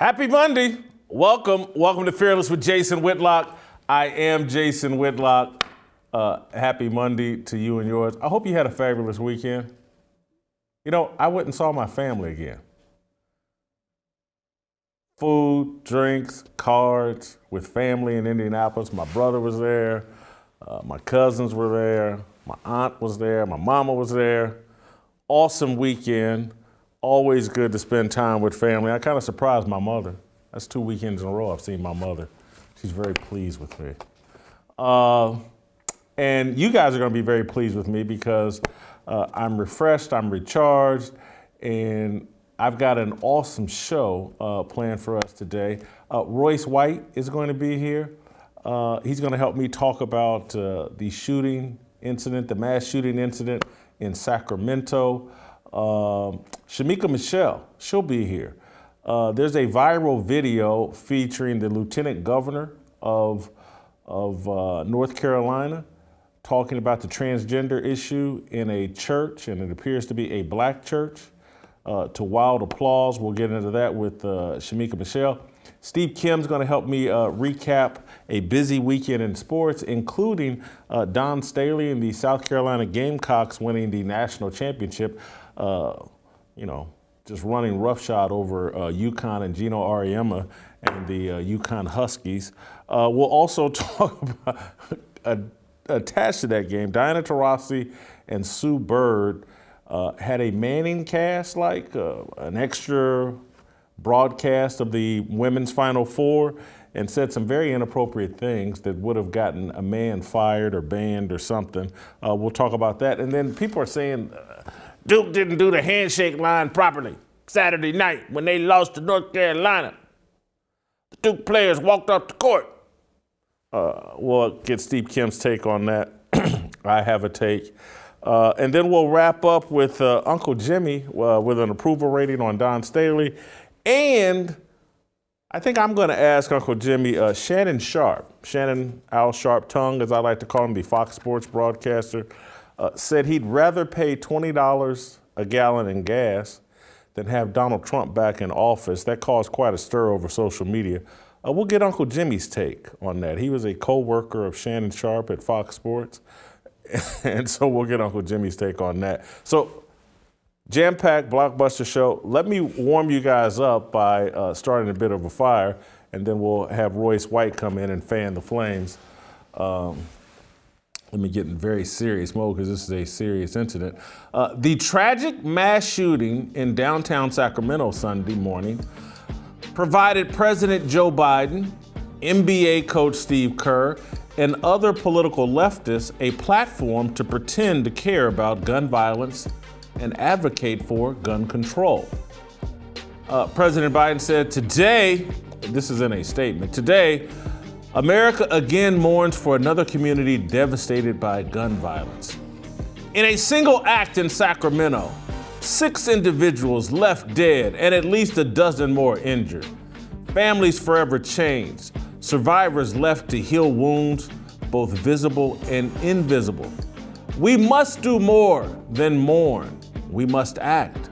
Happy Monday. Welcome to Fearless with Jason Whitlock. I am Jason Whitlock. Happy Monday to you and yours. I hope you had a fabulous weekend. You know, I went and saw my family again. Food, drinks, cards with family in Indianapolis. My brother was there. My cousins were there. My aunt was there. My mama was there. Awesome weekend. Always good to spend time with family. I kind of surprised my mother. That's 2 weekends in a row I've seen my mother. She's very pleased with me. And you guys are going to be very pleased with me because I'm refreshed, I'm recharged, and I've got an awesome show planned for us today. Royce White is going to be here. He's going to help me talk about the shooting incident, the mass shooting incident in Sacramento. Shemeka Michelle, she'll be here. There's a viral video featuring the lieutenant governor of North Carolina talking about the transgender issue in a church, and it appears to be a black church, to wild applause. We'll get into that with Shemeka Michelle. Steve Kim's going to help me recap a busy weekend in sports, including Dawn Staley and the South Carolina Gamecocks winning the national championship. You know, just running roughshod over UConn and Gino Auriemma and the UConn Huskies. We'll also talk about, attached to that game, Diana Taurasi and Sue Bird had a Manning cast, like an extra broadcast of the women's Final Four, and said some very inappropriate things that would have gotten a man fired or banned or something. We'll talk about that. And then people are saying Duke didn't do the handshake line properly Saturday night when they lost to North Carolina. The Duke players walked off the court. We'll get Steve Kim's take on that. I have a take. And then we'll wrap up with Uncle Jimmy with an approval rating on Dawn Staley. And I think I'm going to ask Uncle Jimmy, Shannon Sharpe, Shannon Al Sharpe Tongue, as I like to call him, the Fox Sports broadcaster, said he'd rather pay $20 a gallon in gas than have Donald Trump back in office. That caused quite a stir over social media. We'll get Uncle Jimmy's take on that. He was a co-worker of Shannon Sharpe at Fox Sports, and so we'll get Uncle Jimmy's take on that. So, jam-packed blockbuster show. Let me warm you guys up by starting a bit of a fire, and then we'll have Royce White come in and fan the flames. Let me get in very serious mode because this is a serious incident. The tragic mass shooting in downtown Sacramento Sunday morning provided President Joe Biden, NBA coach Steve Kerr, and other political leftists a platform to pretend to care about gun violence and advocate for gun control. President Biden said today, this is in a statement, today, America again mourns for another community devastated by gun violence. In a single act in Sacramento, 6 individuals left dead and at least a dozen more injured. Families forever changed. Survivors left to heal wounds, both visible and invisible. We must do more than mourn. We must act.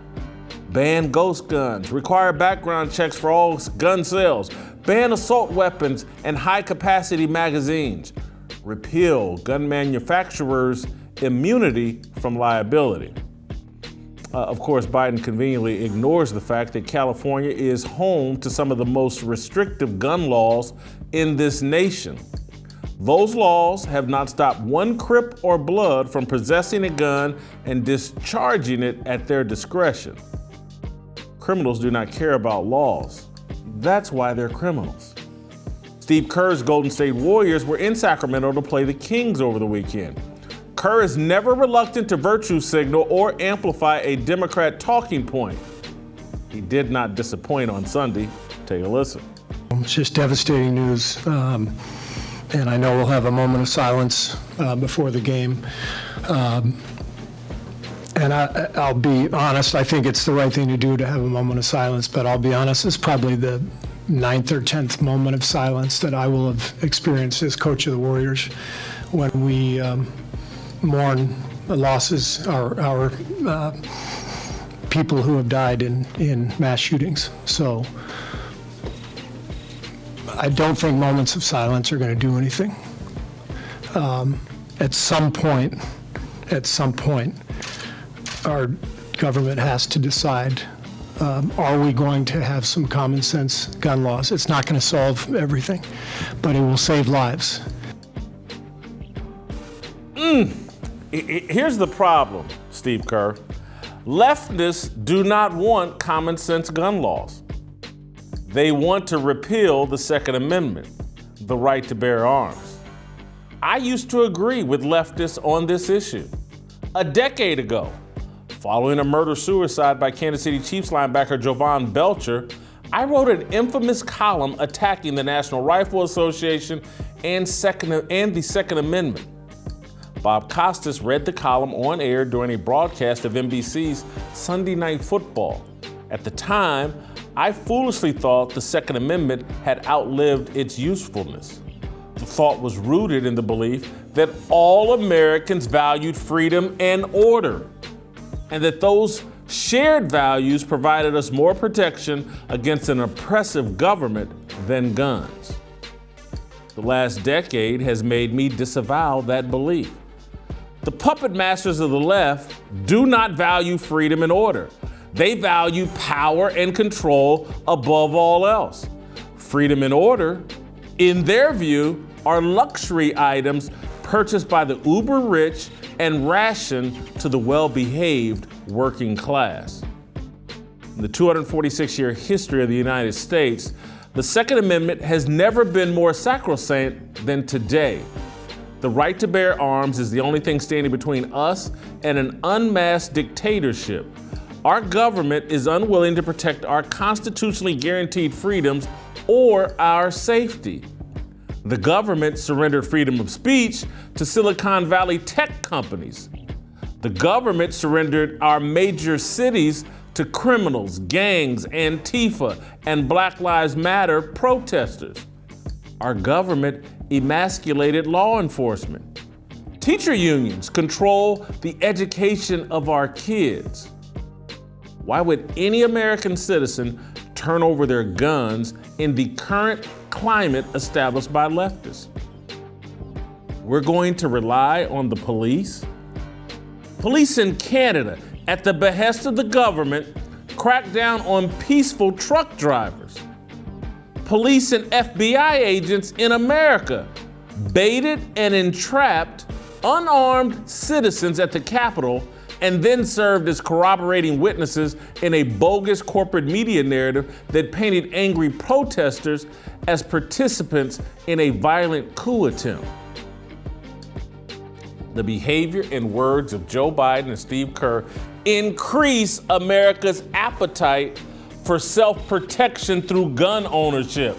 Ban ghost guns, require background checks for all gun sales, ban assault weapons and high-capacity magazines, repeal gun manufacturers' immunity from liability. Of course, Biden conveniently ignores the fact that California is home to some of the most restrictive gun laws in this nation. Those laws have not stopped one Crip or Blood from possessing a gun and discharging it at their discretion. Criminals do not care about laws. That's why they're criminals. Steve Kerr's Golden State Warriors were in Sacramento to play the Kings over the weekend. Kerr is never reluctant to virtue signal or amplify a Democrat talking point. He did not disappoint on Sunday. Take a listen. It's just devastating news. And I know we'll have a moment of silence before the game. And I'll be honest, I think it's the right thing to do to have a moment of silence, but I'll be honest, it's probably the 9th or 10th moment of silence that I will have experienced as coach of the Warriors when we mourn the losses, our people who have died in mass shootings. So I don't think moments of silence are going to do anything. At some point, our government has to decide, are we going to have some common sense gun laws? It's not going to solve everything, but it will save lives. Here's the problem, Steve Kerr. Leftists do not want common sense gun laws. They want to repeal the Second Amendment, the right to bear arms. I used to agree with leftists on this issue. A decade ago, following a murder-suicide by Kansas City Chiefs linebacker Jovan Belcher, I wrote an infamous column attacking the National Rifle Association and the Second Amendment. Bob Costas read the column on air during a broadcast of NBC's Sunday Night Football. At the time, I foolishly thought the Second Amendment had outlived its usefulness. The thought was rooted in the belief that all Americans valued freedom and order, and that those shared values provided us more protection against an oppressive government than guns. The last decade has made me disavow that belief. The puppet masters of the left do not value freedom and order. They value power and control above all else. Freedom and order, in their view, are luxury items purchased by the uber rich and rationed to the well-behaved working class. In the 246-year history of the United States, the Second Amendment has never been more sacrosanct than today. The right to bear arms is the only thing standing between us and an unmasked dictatorship. Our government is unwilling to protect our constitutionally guaranteed freedoms or our safety. The government surrendered freedom of speech to Silicon Valley tech companies. The government surrendered our major cities to criminals, gangs, Antifa, and Black Lives Matter protesters. Our government emasculated law enforcement. Teacher unions control the education of our kids. Why would any American citizen turn over their guns in the current climate established by leftists? We're going to rely on the police? Police in Canada, at the behest of the government, cracked down on peaceful truck drivers. Police and FBI agents in America baited and entrapped unarmed citizens at the Capitol and then served as corroborating witnesses in a bogus corporate media narrative that painted angry protesters as participants in a violent coup attempt. The behavior and words of Joe Biden and Steve Kerr increase America's appetite for self-protection through gun ownership.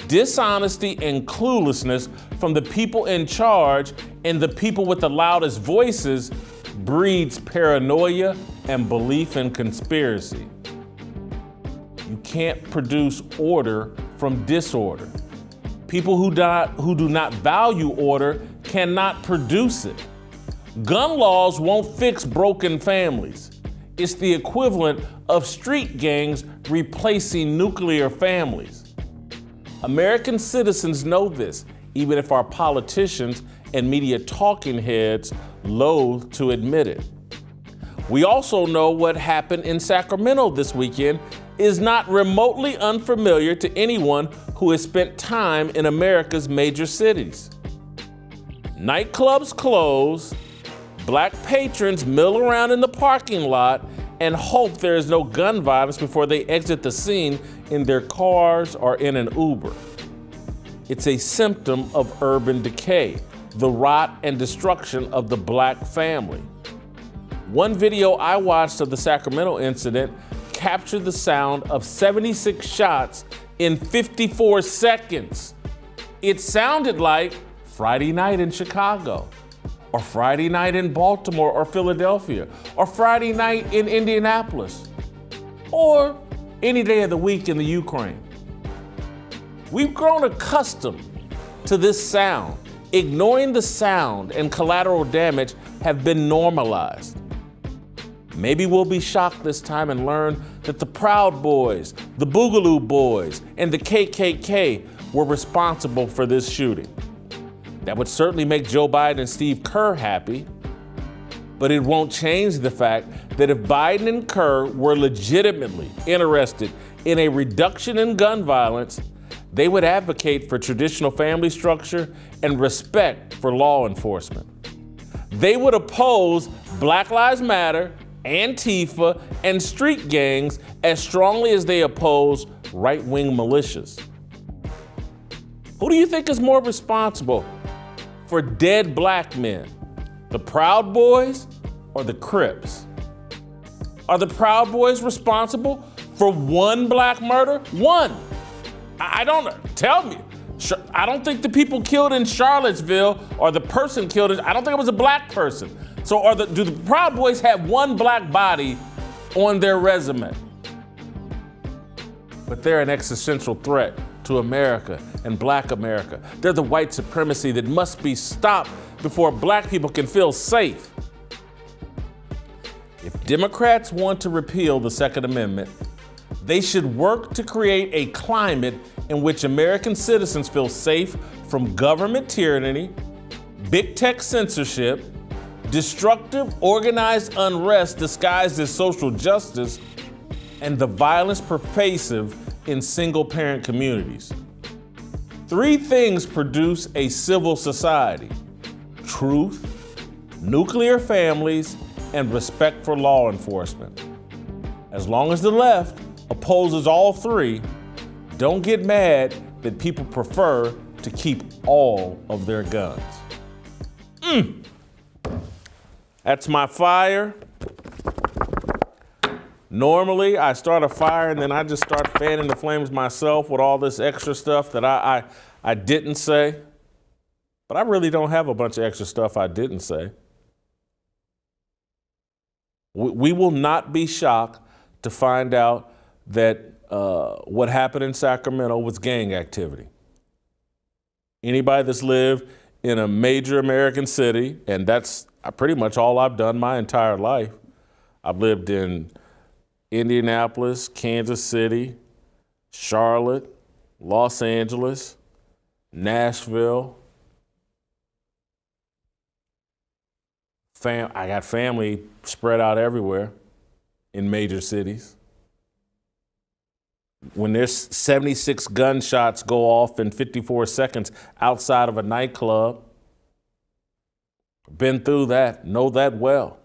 Dishonesty and cluelessness from the people in charge and the people with the loudest voices breeds paranoia and belief in conspiracy. You can't produce order from disorder. People who do not value order cannot produce it. Gun laws won't fix broken families. It's the equivalent of street gangs replacing nuclear families. American citizens know this, even if our politicians and media talking heads loathe to admit it. We also know what happened in Sacramento this weekend is not remotely unfamiliar to anyone who has spent time in America's major cities. Nightclubs close, black patrons mill around in the parking lot and hope there is no gun violence before they exit the scene in their cars or in an Uber. It's a symptom of urban decay, the rot and destruction of the black family. One video I watched of the Sacramento incident captured the sound of 76 shots in 54 seconds. It sounded like Friday night in Chicago, or Friday night in Baltimore or Philadelphia, or Friday night in Indianapolis, or any day of the week in the Ukraine. We've grown accustomed to this sound. Ignoring the sound and collateral damage have been normalized. Maybe we'll be shocked this time and learn that the Proud Boys, the Boogaloo Boys, and the KKK were responsible for this shooting. That would certainly make Joe Biden and Steve Kerr happy, but it won't change the fact that if Biden and Kerr were legitimately interested in a reduction in gun violence, they would advocate for traditional family structure and respect for law enforcement. They would oppose Black Lives Matter, Antifa, and street gangs as strongly as they oppose right-wing militias. Who do you think is more responsible for dead black men? The Proud Boys or the Crips? Are the Proud Boys responsible for one black murder? One. I don't know. Tell me. I don't think the people killed in Charlottesville or the person killed I don't think it was a black person. So do the Proud Boys have one black body on their resume? But they're an existential threat to America and black America. They're the white supremacy that must be stopped before black people can feel safe. If Democrats want to repeal the Second Amendment, they should work to create a climate in which American citizens feel safe from government tyranny, big tech censorship, destructive organized unrest disguised as social justice, and the violence pervasive in single-parent communities. 3 things produce a civil society: truth, nuclear families, and respect for law enforcement. As long as the left opposes all 3, don't get mad that people prefer to keep all of their guns. That's my fire. Normally, I start a fire and then I just start fanning the flames myself with all this extra stuff that I didn't say. But I really don't have a bunch of extra stuff I didn't say. We will not be shocked to find out that what happened in Sacramento was gang activity. Anybody that's lived in a major American city, and that's pretty much all I've done my entire life. I've lived in Indianapolis, Kansas City, Charlotte, Los Angeles, Nashville. I got family spread out everywhere in major cities. When there's 76 gunshots go off in 54 seconds outside of a nightclub, been through that, know that well.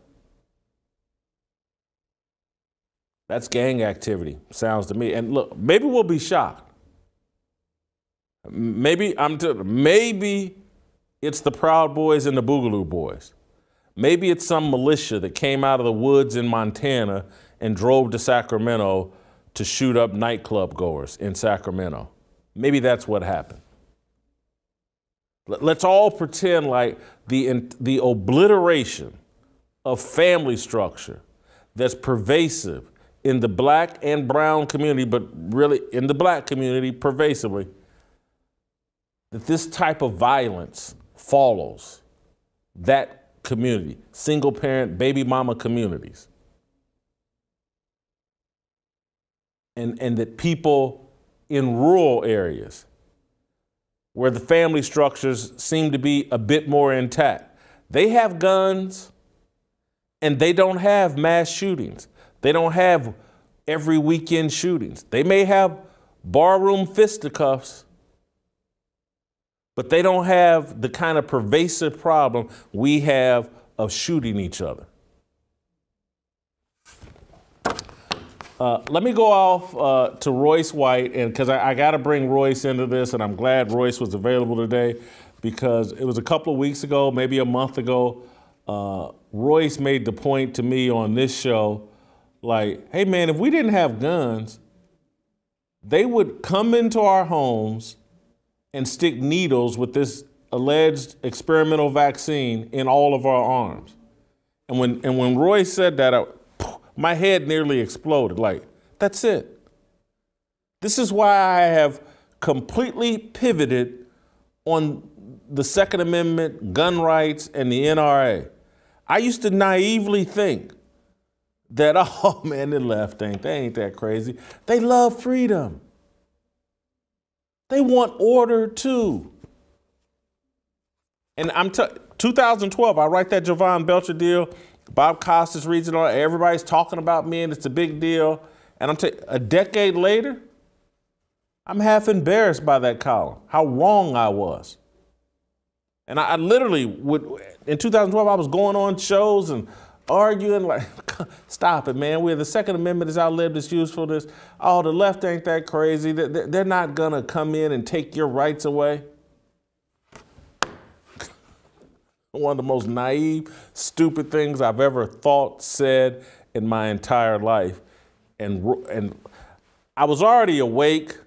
That's gang activity, sounds to me. And look, maybe we'll be shocked. Maybe it's the Proud Boys and the Boogaloo Boys. Maybe it's some militia that came out of the woods in Montana and drove to Sacramento to shoot up nightclub goers in Sacramento. Maybe that's what happened. Let's all pretend like the obliteration of family structure that's pervasive in the black and brown community, but really in the black community pervasively, that this type of violence follows that community, single parent, baby mama communities. And that people in rural areas where the family structures seem to be a bit more intact, they have guns and they don't have mass shootings. They don't have every weekend shootings. They may have barroom fisticuffs, but they don't have the kind of pervasive problem we have of shooting each other. Let me go off to Royce White, and because I got to bring Royce into this, and I'm glad Royce was available today, because it was a couple of weeks ago, maybe a month ago, Royce made the point to me on this show, like, hey man, if we didn't have guns, they would come into our homes and stick needles with this alleged experimental vaccine in all of our arms. And when Royce said that, my head nearly exploded. Like, that's it. This is why I have completely pivoted on the Second Amendment, gun rights, and the NRA. I used to naively think that, oh man, the left ain't that crazy. They love freedom. They want order too. And 2012, I write that Jovan Belcher deal. Bob Costas reads it on. Everybody's talking about me, and it's a big deal. And a decade later, I'm half embarrassed by that column, how wrong I was. And I literally would, in 2012, I was going on shows and arguing like, stop it, man. The Second Amendment has outlived its usefulness. Oh, the left ain't that crazy. They're not going to come in and take your rights away. One of the most naive, stupid things I've ever thought, said in my entire life. And I was already awake,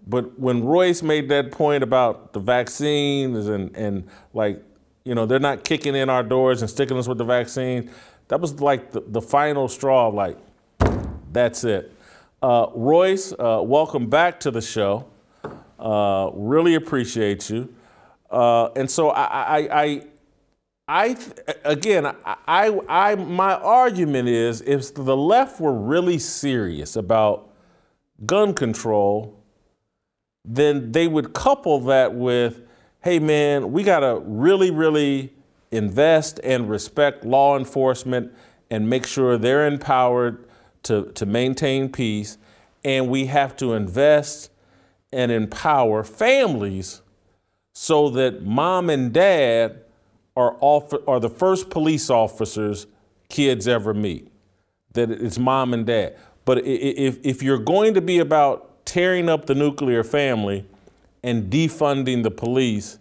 but when Royce made that point about the vaccines and like, you know, they're not kicking in our doors and sticking us with the vaccine, that was like the final straw of like, that's it. Royce, welcome back to the show. Really appreciate you. And so my argument is if the left were really serious about gun control, then they would couple that with, hey man, we gotta really, really invest and respect law enforcement and make sure they're empowered to maintain peace. And we have to invest and empower families so that mom and dad are the first police officers kids ever meet, that it's mom and dad. But if you're going to be about tearing up the nuclear family and defunding the police,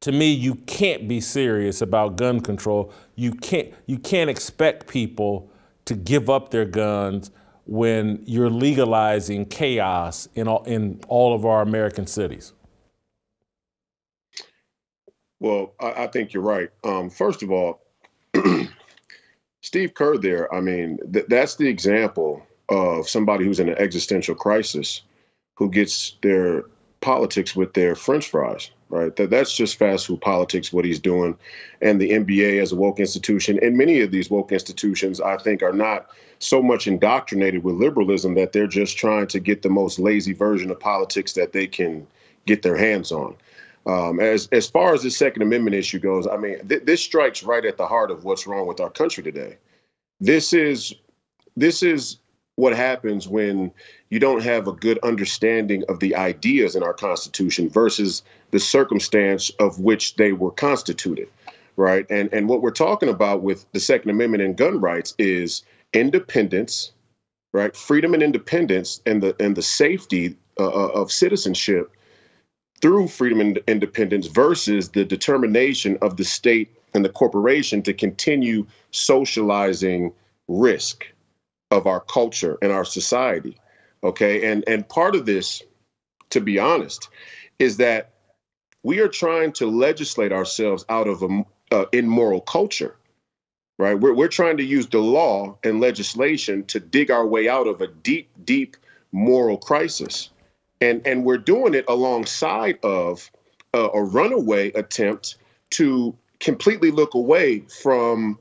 to me, you can't be serious about gun control. You can't expect people to give up their guns when you're legalizing chaos in all of our American cities. Well, I think you're right. First of all, Steve Kerr there, I mean, that's the example of somebody who's in an existential crisis who gets their politics with their French fries, right? That's just fast food politics, what he's doing. And the NBA as a woke institution, and many of these woke institutions, I think, are not so much indoctrinated with liberalism that they're just trying to get the most lazy version of politics that they can get their hands on. As far as the Second Amendment issue goes, I mean, this strikes right at the heart of what's wrong with our country today. This is what happens when you don't have a good understanding of the ideas in our Constitution versus the circumstance of which they were constituted, right? And what we're talking about with the Second Amendment and gun rights is independence, right? Freedom and independence and the safety of citizenship through freedom and independence versus the determination of the state and the corporation to continue socializing risk of our culture and our society. Okay. And part of this, to be honest, is that we are trying to legislate ourselves out of an immoral culture, right? We're trying to use the law and legislation to dig our way out of a deep, deep moral crisis. And we're doing it alongside of a runaway attempt to completely look away from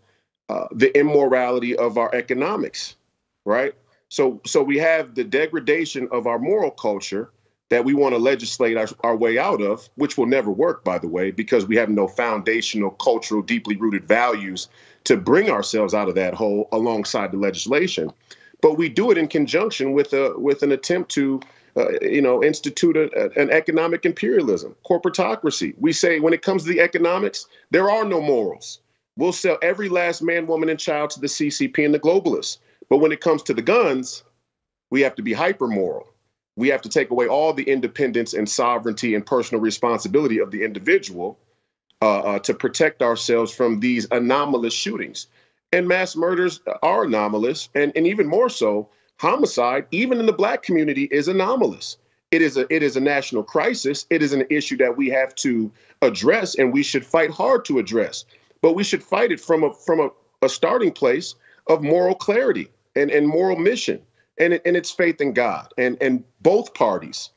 the immorality of our economics, right? So we have the degradation of our moral culture that we want to legislate our way out of, which will never work, by the way, because we have no foundational, cultural, deeply rooted values to bring ourselves out of that hole alongside the legislation. But we do it in conjunction with an attempt to institute an economic imperialism, corporatocracy. We say when it comes to the economics, there are no morals. We'll sell every last man, woman, and child to the CCP and the globalists. But when it comes to the guns, we have to be hyper moral. We have to take away all the independence and sovereignty and personal responsibility of the individual to protect ourselves from these anomalous shootings. And mass murders are anomalous, and even more so, homicide, even in the Black community, is anomalous. It is a national crisis. It is an issue that we have to address, and we should fight hard to address. But we should fight it from a starting place of moral clarity and moral mission, and it's faith in God. And both parties,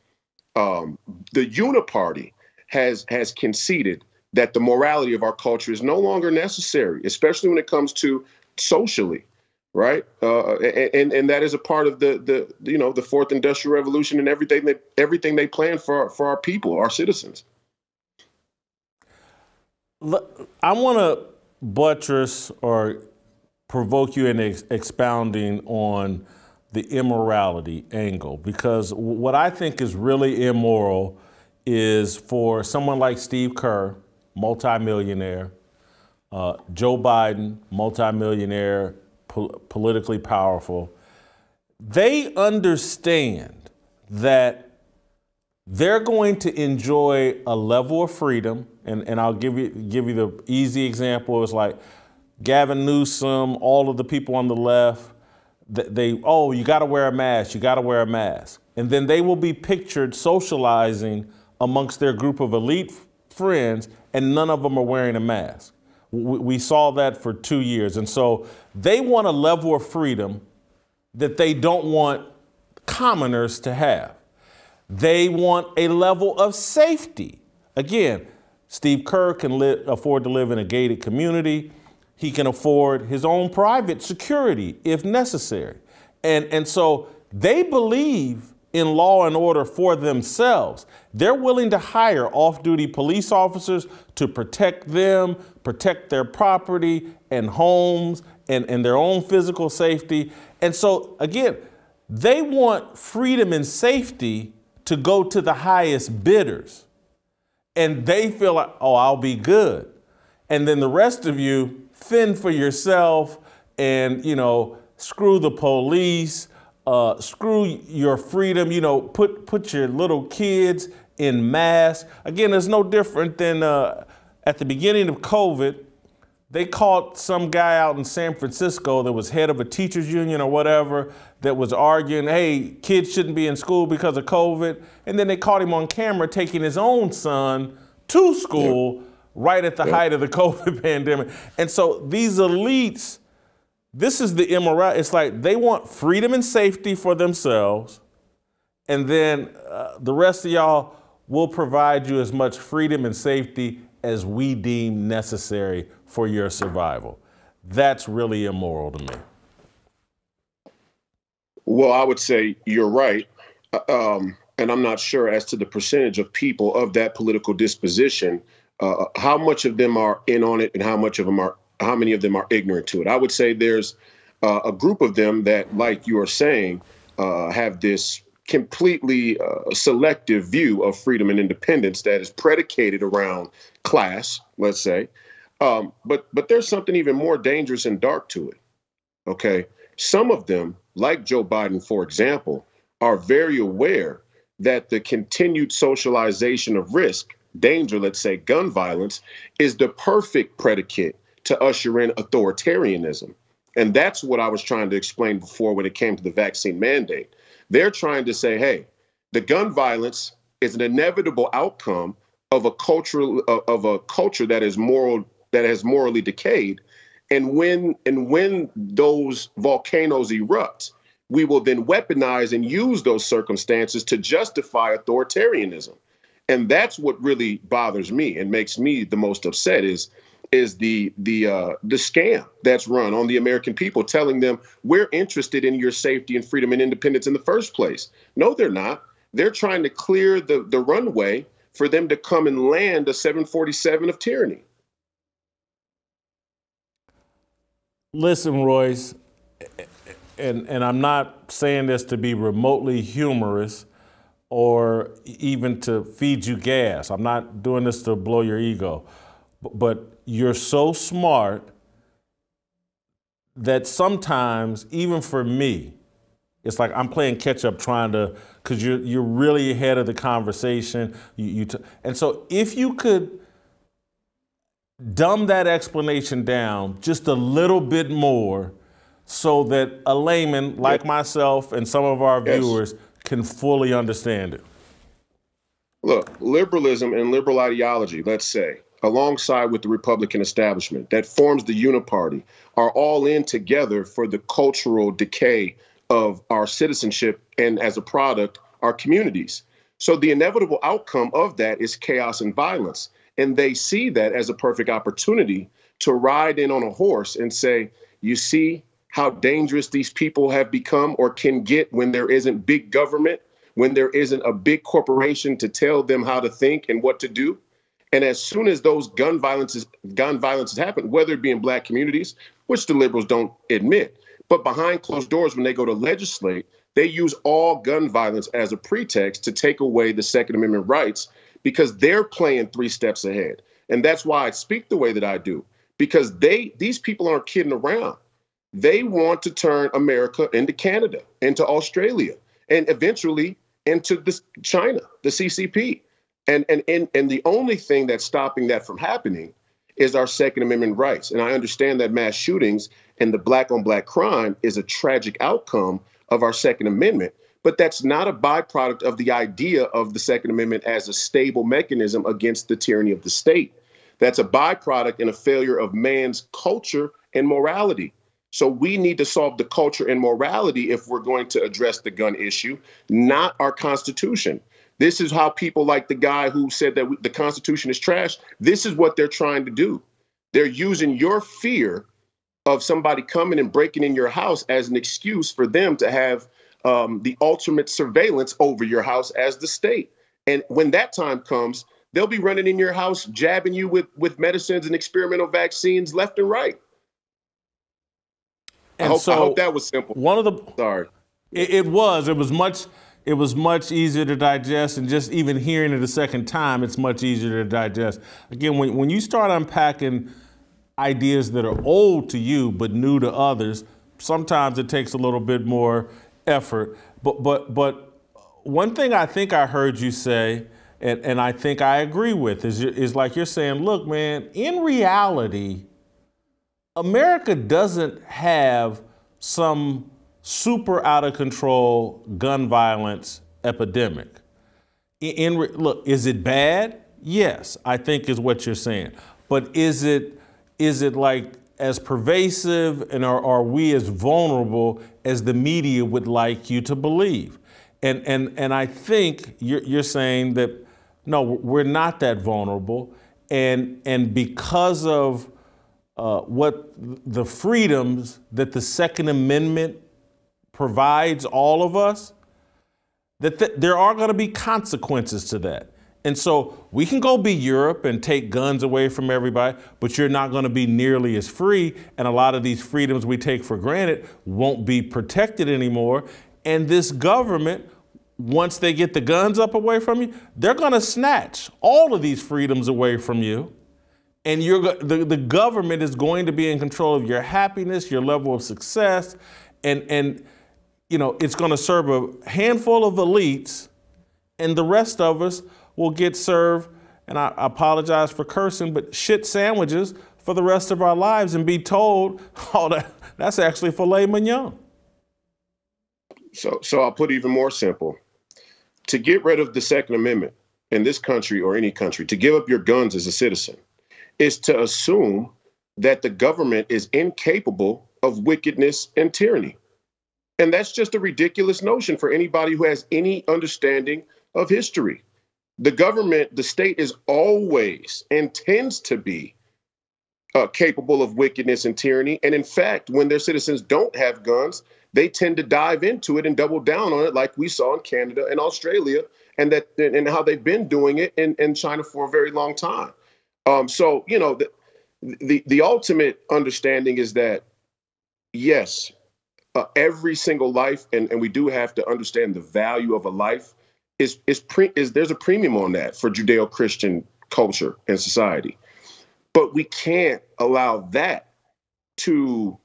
the uniparty has conceded that the morality of our culture is no longer necessary, especially when it comes to socially. right? And that is a part of the fourth industrial revolution and everything they plan for our people, our citizens. I want to buttress or provoke you in expounding on the immorality angle, because what I think is really immoral is for someone like Steve Kerr, multimillionaire, Joe Biden, multimillionaire, politically powerful. They understand that they're going to enjoy a level of freedom, and I'll give you the easy example. It's like Gavin Newsom, all of the people on the left, you got to wear a mask, you got to wear a mask. And then they will be pictured socializing amongst their group of elite friends, and none of them are wearing a mask. We saw that for 2 years. And so they want a level of freedom that they don't want commoners to have. They want a level of safety. Again, Steve Kerr can afford to live in a gated community. He can afford his own private security if necessary. And so they believe in law and order for themselves. They're willing to hire off-duty police officers to protect them, protect their property and homes and their own physical safety. And so, again, they want freedom and safety to go to the highest bidders. And they feel like, oh, I'll be good. And then the rest of you fend for yourself and, screw the police, screw your freedom, put your little kids in masks. Again, it's no different than at the beginning of COVID, they caught some guy out in San Francisco that was head of a teachers union or whatever that was arguing, hey, kids shouldn't be in school because of COVID. And then they caught him on camera taking his own son to school right at the height of the COVID pandemic. And so these elites, this is the immorality. It's like they want freedom and safety for themselves. And then the rest of y'all will provide you as much freedom and safety as we deem necessary for your survival. That's really immoral to me. Well, I would say you're right. And I'm not sure as to the percentage of people of that political disposition, how much of them are in on it and how many of them are ignorant to it. I would say there's a group of them that, like you are saying, have this completely selective view of freedom and independence that is predicated around class, let's say. But there's something even more dangerous and dark to it. OK, some of them, like Joe Biden, for example, are very aware that the continued socialization of risk, danger, let's say gun violence, is the perfect predicate to usher in authoritarianism. And that's what I was trying to explain before when it came to the vaccine mandate. They're trying to say, hey, the gun violence is an inevitable outcome of a culture that is morally decayed. And when those volcanoes erupt, we will then weaponize and use those circumstances to justify authoritarianism. And that's what really bothers me and makes me the most upset is the scam that's run on the American people, telling them we're interested in your safety and freedom and independence in the first place. No, they're not. They're trying to clear the runway for them to come and land a 747 of tyranny. Listen, Royce, and I'm not saying this to be remotely humorous or even to feed you gas. I'm not doing this to blow your ego. But you're so smart that sometimes, even for me, it's like I'm playing catch up trying to, because you're really ahead of the conversation. And so if you could dumb that explanation down just a little bit more so that a layman like myself and some of our viewers can fully understand it. Look, liberalism and liberal ideology, let's say, alongside with the Republican establishment that forms the uniparty, are all in together for the cultural decay of our citizenship and, as a product, our communities. So the inevitable outcome of that is chaos and violence. And they see that as a perfect opportunity to ride in on a horse and say, you see how dangerous these people have become or can get when there isn't big government, when there isn't a big corporation to tell them how to think and what to do. And as soon as those gun violences happen, whether it be in Black communities, which the liberals don't admit, but behind closed doors, when they go to legislate, they use all gun violence as a pretext to take away the Second Amendment rights because they're playing 3 steps ahead. And that's why I speak the way that I do, because these people aren't kidding around. They want to turn America into Canada, into Australia, and eventually into China, the CCP. And the only thing that's stopping that from happening is our Second Amendment rights. And I understand that mass shootings and the Black on Black crime is a tragic outcome of our Second Amendment, but that's not a byproduct of the idea of the Second Amendment as a stable mechanism against the tyranny of the state. That's a byproduct and a failure of man's culture and morality. So we need to solve the culture and morality if we're going to address the gun issue, not our Constitution. This is how people like the guy who said that the Constitution is trash. This is what they're trying to do. They're using your fear of somebody coming and breaking in your house as an excuse for them to have the ultimate surveillance over your house as the state. And when that time comes, they'll be running in your house, jabbing you with medicines and experimental vaccines left and right. And I hope that was simple. Sorry. It was much easier to digest, and just even hearing it a second time, it's much easier to digest. Again, when you start unpacking ideas that are old to you but new to others, sometimes it takes a little bit more effort. But one thing I think I heard you say, and I think I agree with, is like you're saying, look, man, in reality, America doesn't have some super out of control gun violence epidemic. Look, is it bad? Yes, I think is what you're saying. But is it like as pervasive, and are we as vulnerable as the media would like you to believe? And I think you're saying that no, we're not that vulnerable, and because of what the freedoms that the Second Amendment provides all of us, that there are going to be consequences to that. And so we can go be Europe and take guns away from everybody, but you're not going to be nearly as free. And a lot of these freedoms we take for granted won't be protected anymore. And this government, once they get the guns up away from you, they're going to snatch all of these freedoms away from you. And the government is going to be in control of your happiness, your level of success, and you know, it's going to serve a handful of elites, and the rest of us will get served, and I apologize for cursing, but shit sandwiches for the rest of our lives and be told, oh, that's actually filet mignon. So I'll put it even more simple. To get rid of the Second Amendment in this country or any country, to give up your guns as a citizen, is to assume that the government is incapable of wickedness and tyranny. And that's just a ridiculous notion for anybody who has any understanding of history. The government, the state, is always and tends to be capable of wickedness and tyranny. And in fact, when their citizens don't have guns, they tend to dive into it and double down on it, like we saw in Canada and Australia, and how they've been doing it in China for a very long time. So, you know, the ultimate understanding is that, yes, every single life, and we do have to understand the value of a life, is there's a premium on that for Judeo-Christian culture and society. But we can't allow that to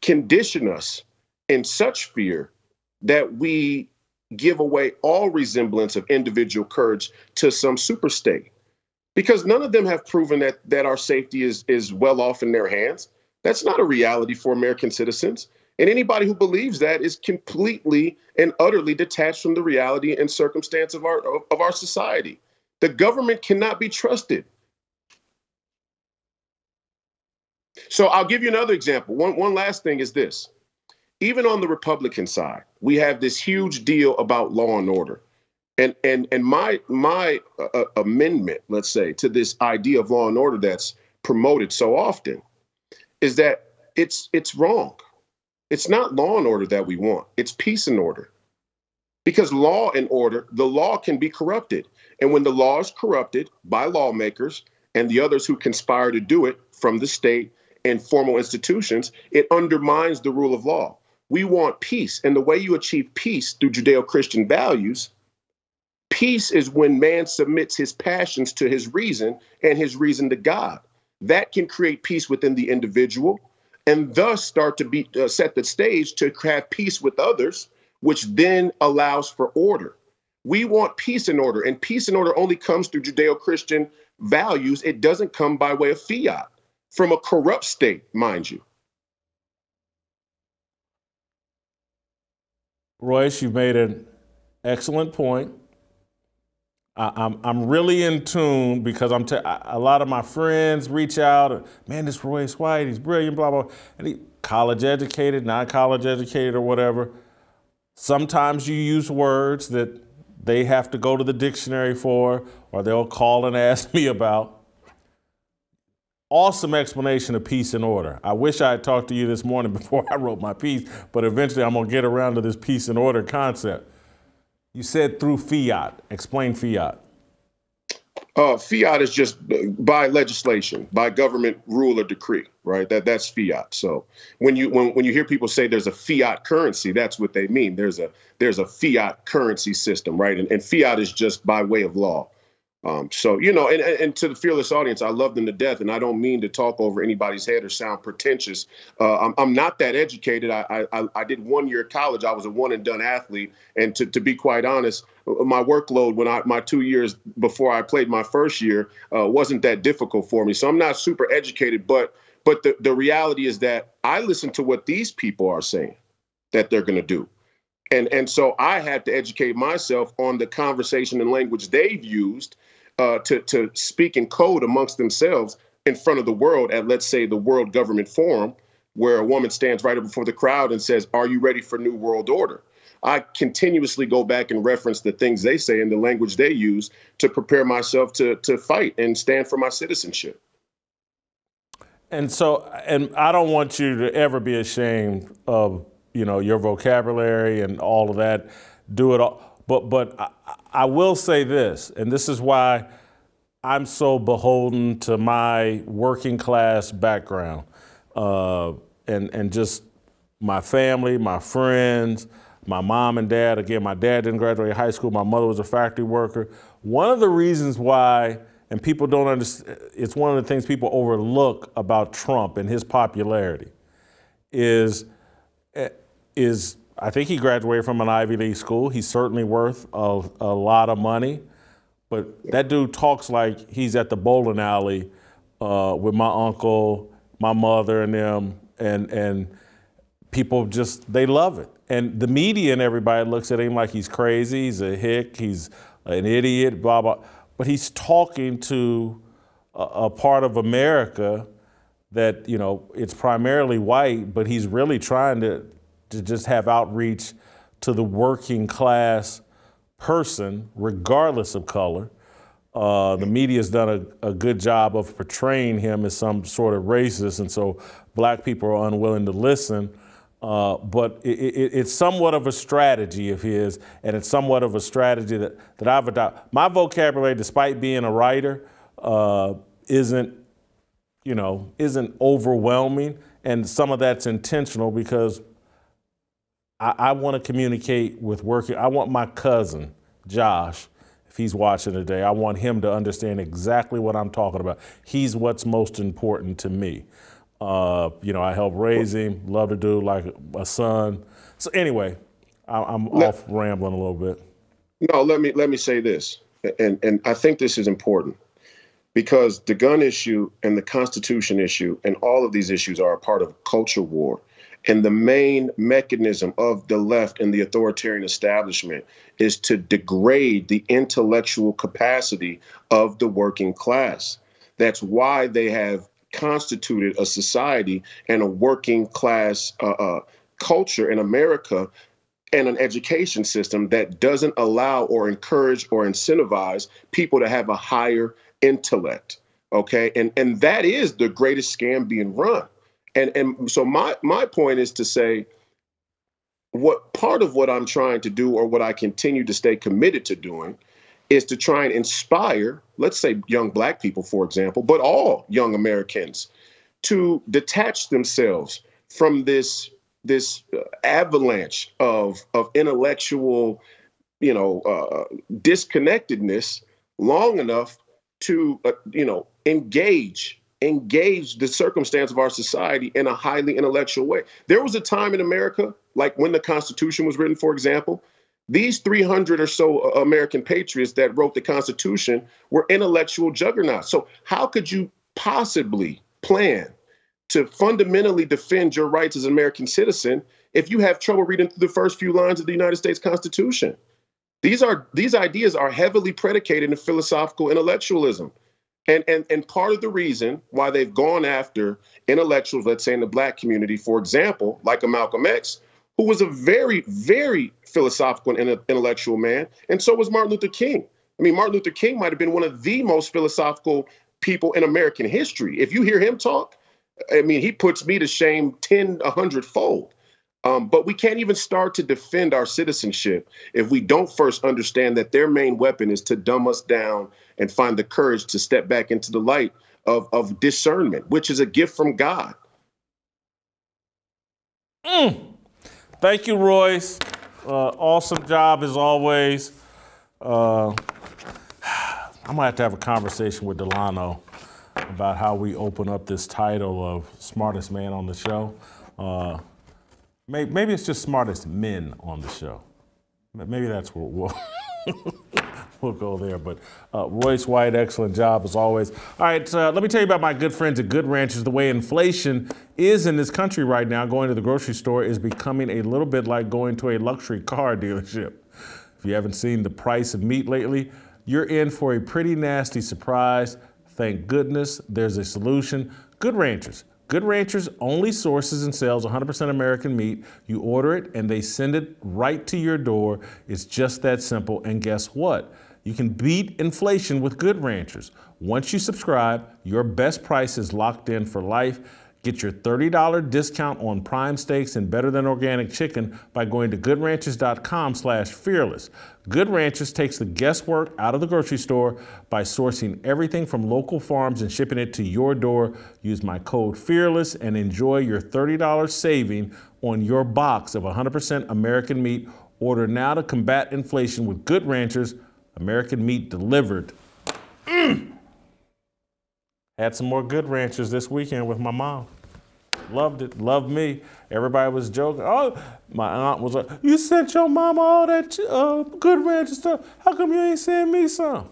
condition us in such fear that we give away all resemblance of individual courage to some superstate. Because none of them have proven that our safety is well off in their hands. That's not a reality for American citizens. And anybody who believes that is completely and utterly detached from the reality and circumstance of our society. The government cannot be trusted. So I'll give you another example. One last thing is this. Even on the Republican side, we have this huge deal about law and order. And my amendment, let's say, to this idea of law and order that's promoted so often is that it's wrong. It's not law and order that we want. It's peace and order. Because law and order, the law can be corrupted. And when the law is corrupted by lawmakers and the others who conspire to do it from the state and formal institutions, it undermines the rule of law. We want peace. And the way you achieve peace through Judeo-Christian values, peace is when man submits his passions to his reason and his reason to God. That can create peace within the individual and thus start to set the stage to have peace with others, which then allows for order. We want peace and order, and peace and order only comes through Judeo-Christian values. It doesn't come by way of fiat from a corrupt state, mind you. Royce, you've made an excellent point. I'm really in tune because a lot of my friends reach out. Man, this Royce White, he's brilliant, blah, blah. And he college educated, not college educated or whatever. Sometimes you use words that they have to go to the dictionary for, or they'll call and ask me about. Awesome explanation of peace and order. I wish I had talked to you this morning before I wrote my piece, but eventually I'm going to get around to this peace and order concept. You said through fiat. Explain fiat. Fiat is just by legislation, by government rule or decree, right? That's fiat. So when you hear people say there's a fiat currency, that's what they mean. There's a fiat currency system, right? And fiat is just by way of law. So, you know, and to the fearless audience, I love them to death, and I don't mean to talk over anybody's head or sound pretentious. I'm not that educated. I did 1 year of college. I was a one and done athlete. And to be quite honest, my workload my 2 years before I played my first year wasn't that difficult for me. So I'm not super educated, but the reality is that I listen to what these people are saying that they're going to do. And so I had to educate myself on the conversation and language they've used to speak in code amongst themselves in front of the world at, let's say, the World Government Forum, where a woman stands right up before the crowd and says, "Are you ready for New World Order?" I continuously go back and reference the things they say and the language they use to prepare myself to fight and stand for my citizenship. And so, and I don't want you to ever be ashamed of, you know, your vocabulary and all of that. Do it all. But I will say this, and this is why I'm so beholden to my working class background and just my family, my friends, my mom and dad. Again, my dad didn't graduate high school. My mother was a factory worker. One of the reasons why, and people don't understand, it's one of the things people overlook about Trump and his popularity is I think he graduated from an Ivy League school. He's certainly worth a lot of money. But that dude talks like he's at the bowling alley with my uncle, my mother, and them, and people just, they love it. And the media and everybody looks at him like he's crazy, he's a hick, he's an idiot, blah, blah. But he's talking to a part of America that, you know, it's primarily white, but he's really trying to just have outreach to the working class person, regardless of color. The media's done a good job of portraying him as some sort of racist, and so black people are unwilling to listen. But it's somewhat of a strategy of his, and it's somewhat of a strategy that I've adopted. My vocabulary, despite being a writer, isn't overwhelming, and some of that's intentional because I want to communicate with working. I want my cousin, Josh, if he's watching today, I want him to understand exactly what I'm talking about. He's what's most important to me. I help raise him, love to do like a son. So anyway, I'm off rambling a little bit. No, let me say this, and I think this is important because the gun issue and the Constitution issue and all of these issues are a part of a culture war. And the main mechanism of the left and the authoritarian establishment is to degrade the intellectual capacity of the working class. That's why they have constituted a society and a working class culture in America and an education system that doesn't allow or encourage or incentivize people to have a higher intellect. OK, and that is the greatest scam being run. And so my point is to say what part of what I'm trying to do, or what I continue to stay committed to doing, is to try and inspire, let's say young Black people, for example, but all young Americans, to detach themselves from this avalanche of intellectual, disconnectedness long enough to, engage the circumstance of our society in a highly intellectual way. There was a time in America, like when the Constitution was written, for example, these 300 or so American patriots that wrote the Constitution were intellectual juggernauts. So how could you possibly plan to fundamentally defend your rights as an American citizen if you have trouble reading through the first few lines of the United States Constitution? These ideas are heavily predicated in philosophical intellectualism. And part of the reason why they've gone after intellectuals, let's say in the Black community, for example, like a Malcolm X, who was a very, very philosophical and intellectual man, and so was Martin Luther King. I mean, Martin Luther King might have been one of the most philosophical people in American history. If you hear him talk, I mean, he puts me to shame 100-fold. But we can't even start to defend our citizenship if we don't first understand that their main weapon is to dumb us down and find the courage to step back into the light of discernment, which is a gift from God. Thank you, Royce. Awesome job as always. I'm gonna have to have a conversation with Delano about how we open up this title of smartest man on the show. Maybe it's just smartest men on the show. Maybe that's where we'll go there. But Royce White, excellent job as always. All right, let me tell you about my good friends at Good Ranchers. The way inflation is in this country right now, going to the grocery store is becoming a little bit like going to a luxury car dealership. If you haven't seen the price of meat lately, you're in for a pretty nasty surprise. Thank goodness there's a solution. Good Ranchers. Good Ranchers only sources and sells 100% American meat. You order it and they send it right to your door. It's just that simple. And guess what? You can beat inflation with Good Ranchers. Once you subscribe, your best price is locked in for life. Get your $30 discount on prime steaks and better than organic chicken by going to goodranchers.com/fearless. Good Ranchers takes the guesswork out of the grocery store by sourcing everything from local farms and shipping it to your door. Use my code FEARLESS and enjoy your $30 saving on your box of 100% American meat. Order now to combat inflation with Good Ranchers, American meat delivered. Had some more Good Ranchers this weekend with my mom. Loved it, loved me. Everybody was joking. Oh, my aunt was like, you sent your mama all that Good Rancher stuff. How come you ain't send me some?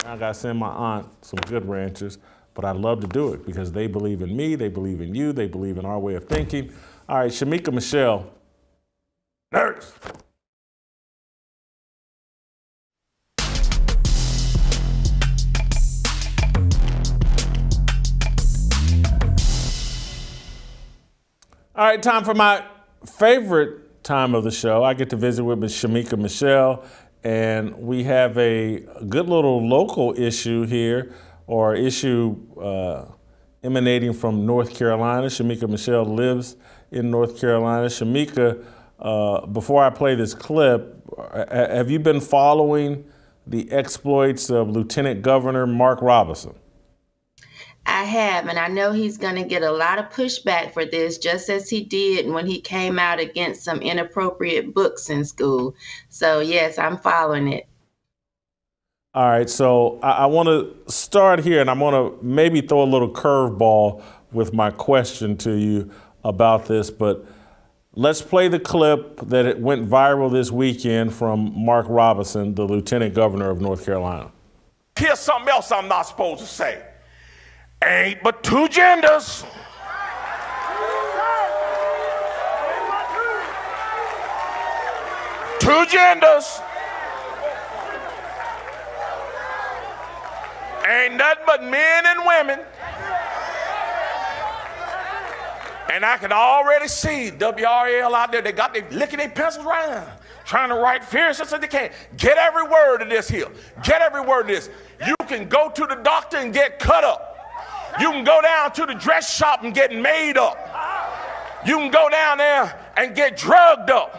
Now I gotta send my aunt some Good Ranchers, but I love to do it because they believe in me, they believe in you, they believe in our way of thinking. All right, Shemeka Michelle, nurse. All right, time for my favorite time of the show. I get to visit with Ms. Shemeka Michelle, and we have a good little local issue here, or issue emanating from North Carolina. Shemeka Michelle lives in North Carolina. Shemeka, before I play this clip, have you been following the exploits of Lieutenant Governor Mark Robinson? I have, and I know he's going to get a lot of pushback for this, just as he did when he came out against some inappropriate books in school. So, yes, I'm following it. All right, so I want to start here, and I'm going to maybe throw a little curveball with my question to you about this, but let's play the clip that it went viral this weekend from Mark Robinson, the Lieutenant Governor of North Carolina. Here's something else I'm not supposed to say. Ain't but two genders. Two genders. Ain't nothing but men and women. And I can already see WRL out there. They got they licking their pencils right now, trying to write fierce as they can. Get every word of this here. Get every word of this. You can go to the doctor and get cut up. You can go down to the dress shop and get made up. You can go down there and get drugged up.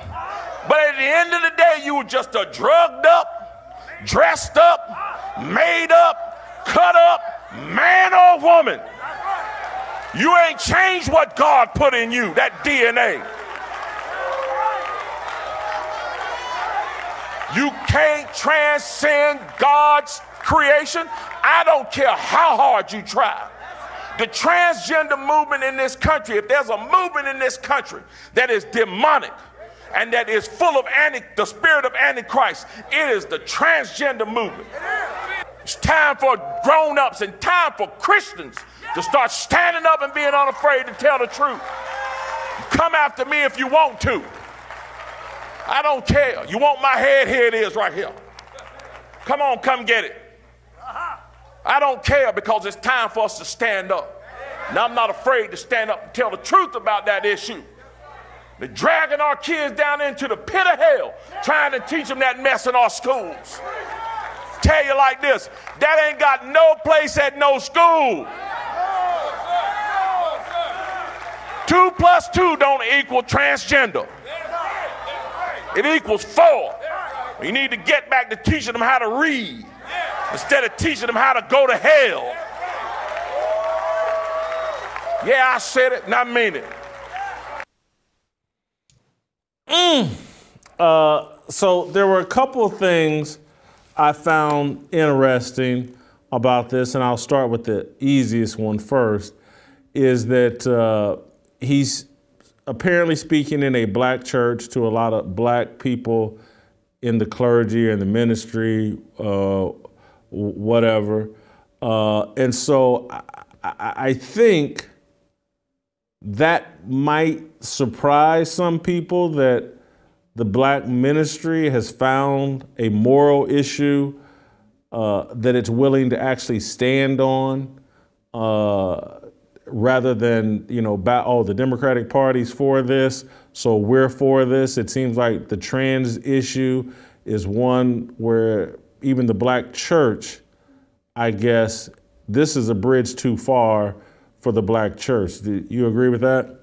But at the end of the day, you were just a drugged up, dressed up, made up, cut up man or woman. You ain't changed what God put in you, that DNA. You can't transcend God's creation. I don't care how hard you try. The transgender movement in this country, if there's a movement in this country that is demonic and that is full of the spirit of Antichrist, it is the transgender movement. It's time for grown-ups and time for Christians to start standing up and being unafraid to tell the truth. Come after me if you want to. I don't care. You want my head? Here it is right here. Come on, come get it. I don't care, because it's time for us to stand up. Now, I'm not afraid to stand up and tell the truth about that issue. They're dragging our kids down into the pit of hell, trying to teach them that mess in our schools. Tell you like this, that ain't got no place at no school. 2 plus 2 don't equal transgender. It equals 4. You need to get back to teaching them how to read instead of teaching them how to go to hell. Yeah, I said it and I mean it. So there were a couple of things I found interesting about this, and I'll start with the easiest one first, is that he's apparently speaking in a black church to a lot of black people in the clergy and the ministry, whatever. And so I think that might surprise some people that the black ministry has found a moral issue that it's willing to actually stand on, rather than, the Democratic Party's for this, so we're for this. It seems like the trans issue is one where even the black church, I guess, this is a bridge too far for the black church. Do you agree with that?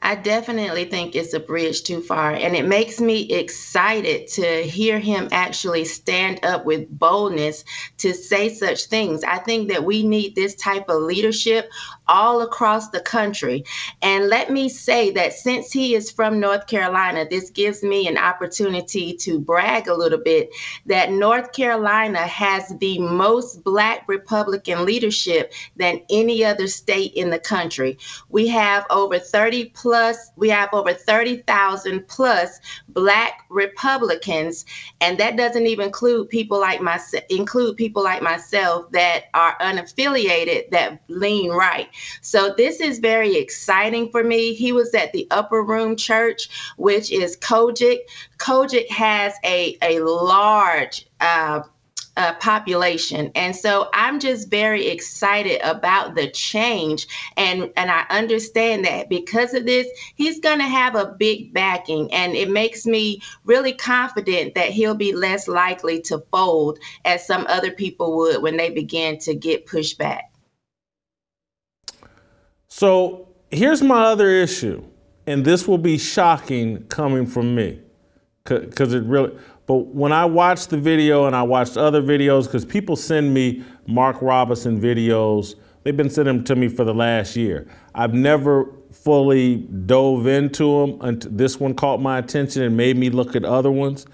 I definitely think it's a bridge too far, and it makes me excited to hear him actually stand up with boldness to say such things. I think that we need this type of leadership all across the country. And let me say that since he is from North Carolina, this gives me an opportunity to brag a little bit that North Carolina has the most black Republican leadership than any other state in the country. We have over 30,000 plus black Republicans, and that doesn't even include people like myself that are unaffiliated that lean right. So this is very exciting for me. He was at the Upper Room Church, which is Kojic. Kojic has a large population. And so I'm just very excited about the change. And I understand that because of this, he's going to have a big backing. And it makes me really confident that he'll be less likely to fold as some other people would when they begin to get pushed back. So here's my other issue, and this will be shocking coming from me, because it really, but when I watched the video and I watched other videos, because people send me Mark Robinson videos, they've been sending them to me for the last year. I've never fully dove into them until this one caught my attention and made me look at other ones.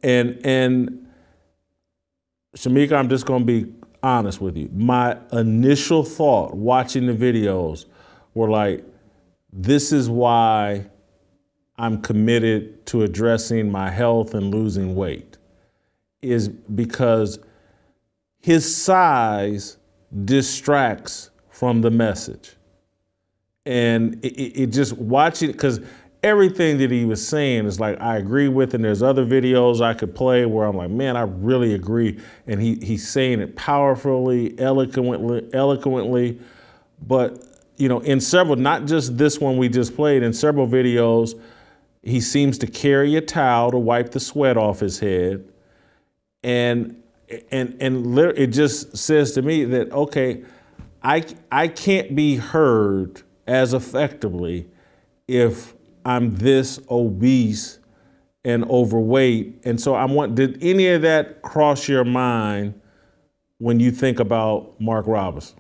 And Shemeka, I'm just going to be honest with you. My initial thought watching the videos were like, this is why I'm committed to addressing my health and losing weight, is because his size distracts from the message. And it just watching, because everything that he was saying is like, I agree with, and there's other videos I could play where I'm like, man, I really agree. And he's saying it powerfully, eloquently, but in several, not just this one we just played, in several videos, he seems to carry a towel to wipe the sweat off his head. And it just says to me that, okay, I can't be heard as effectively if I'm this obese and overweight? And so did any of that cross your mind when you think about Mark Robinson?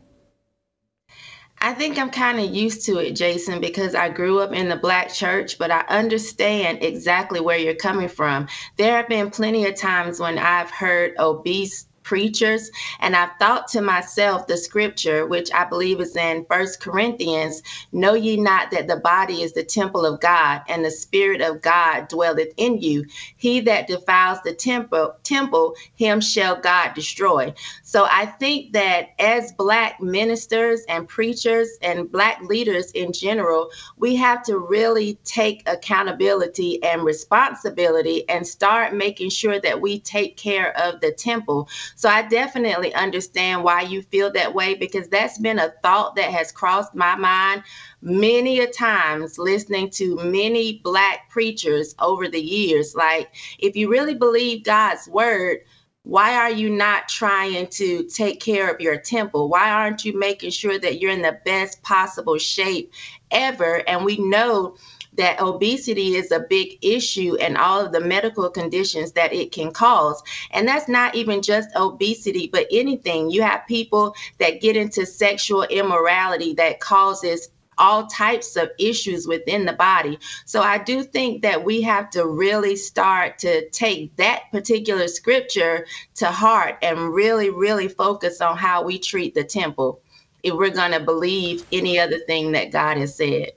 I think I'm kind of used to it, Jason, because I grew up in the Black church, but I understand exactly where you're coming from. There have been plenty of times when I've heard obese preachers, and I've thought to myself, the scripture, which I believe is in 1 Corinthians, know ye not that the body is the temple of God, and the Spirit of God dwelleth in you. He that defiles the temple, him shall God destroy. So I think that as Black ministers and preachers and Black leaders in general, we have to really take accountability and responsibility and start making sure that we take care of the temple. So I definitely understand why you feel that way, because that's been a thought that has crossed my mind many a times listening to many Black preachers over the years. Like, if you really believe God's word, why are you not trying to take care of your temple? Why aren't you making sure that you're in the best possible shape ever? And we know that obesity is a big issue and all of the medical conditions that it can cause. And that's not even just obesity, but anything. You have people that get into sexual immorality that causes all types of issues within the body. So I do think that we have to really start to take that particular scripture to heart and really, really focus on how we treat the temple if we're going to believe any other thing that God has said.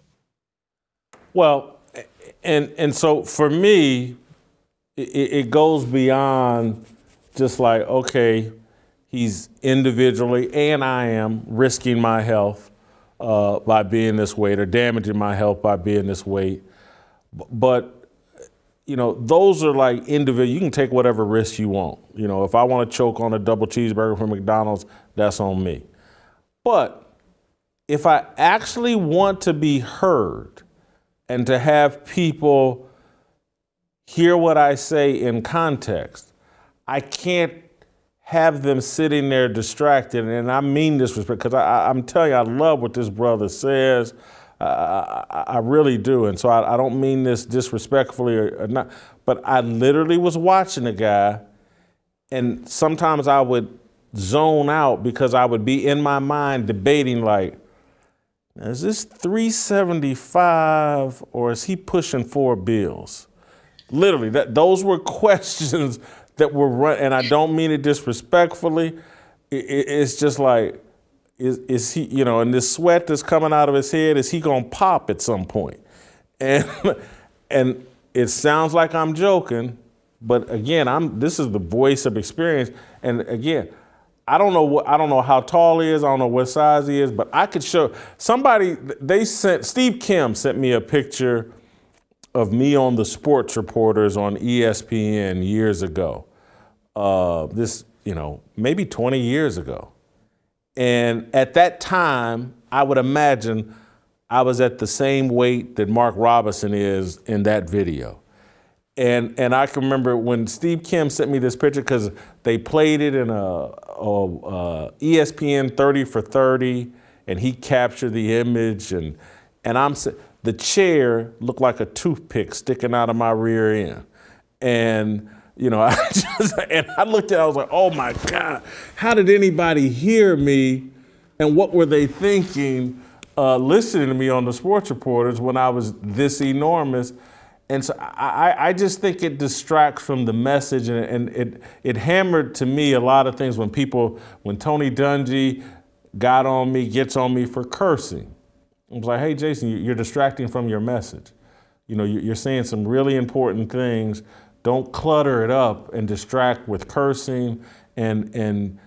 Well, and so for me, it goes beyond just like, okay, he's individually, and I am risking my health by being this weight, or damaging my health by being this weight. But, you know, those are like individual. You can take whatever risks you want. You know, if I want to choke on a double cheeseburger from McDonald's, that's on me. But if I actually want to be heard and to have people hear what I say in context, I can't have them sitting there distracted. And I mean this because I'm telling you, I love what this brother says. I really do. And so I don't mean this disrespectfully or not, but I literally was watching a guy, and sometimes I would zone out because I would be in my mind debating, like, is this 375 or is he pushing 4 bills? Literally, those were questions that were run, and I don't mean it disrespectfully. It's just like, is he, you know, and this sweat that's coming out of his head, is he gonna pop at some point? And it sounds like I'm joking, but again, this is the voice of experience. And again, I don't know how tall he is. I don't know what size he is, but I could show somebody. Steve Kim sent me a picture of me on the sports reporters on ESPN years ago. This, you know, maybe 20 years ago. And at that time, I would imagine I was at the same weight that Mark Robinson is in that video. And I can remember when Steve Kim sent me this picture, because they played it in a ESPN 30 for 30, and he captured the image, and the chair looked like a toothpick sticking out of my rear end. And, you know, I looked at it, I was like, oh my God, how did anybody hear me? And what were they thinking listening to me on the sports reporters when I was this enormous? And so I just think it distracts from the message, and it hammered to me a lot of things when Tony Dungy gets on me for cursing. I was like, hey, Jason, you're distracting from your message. You know, you're saying some really important things. Don't clutter it up and distract with cursing. And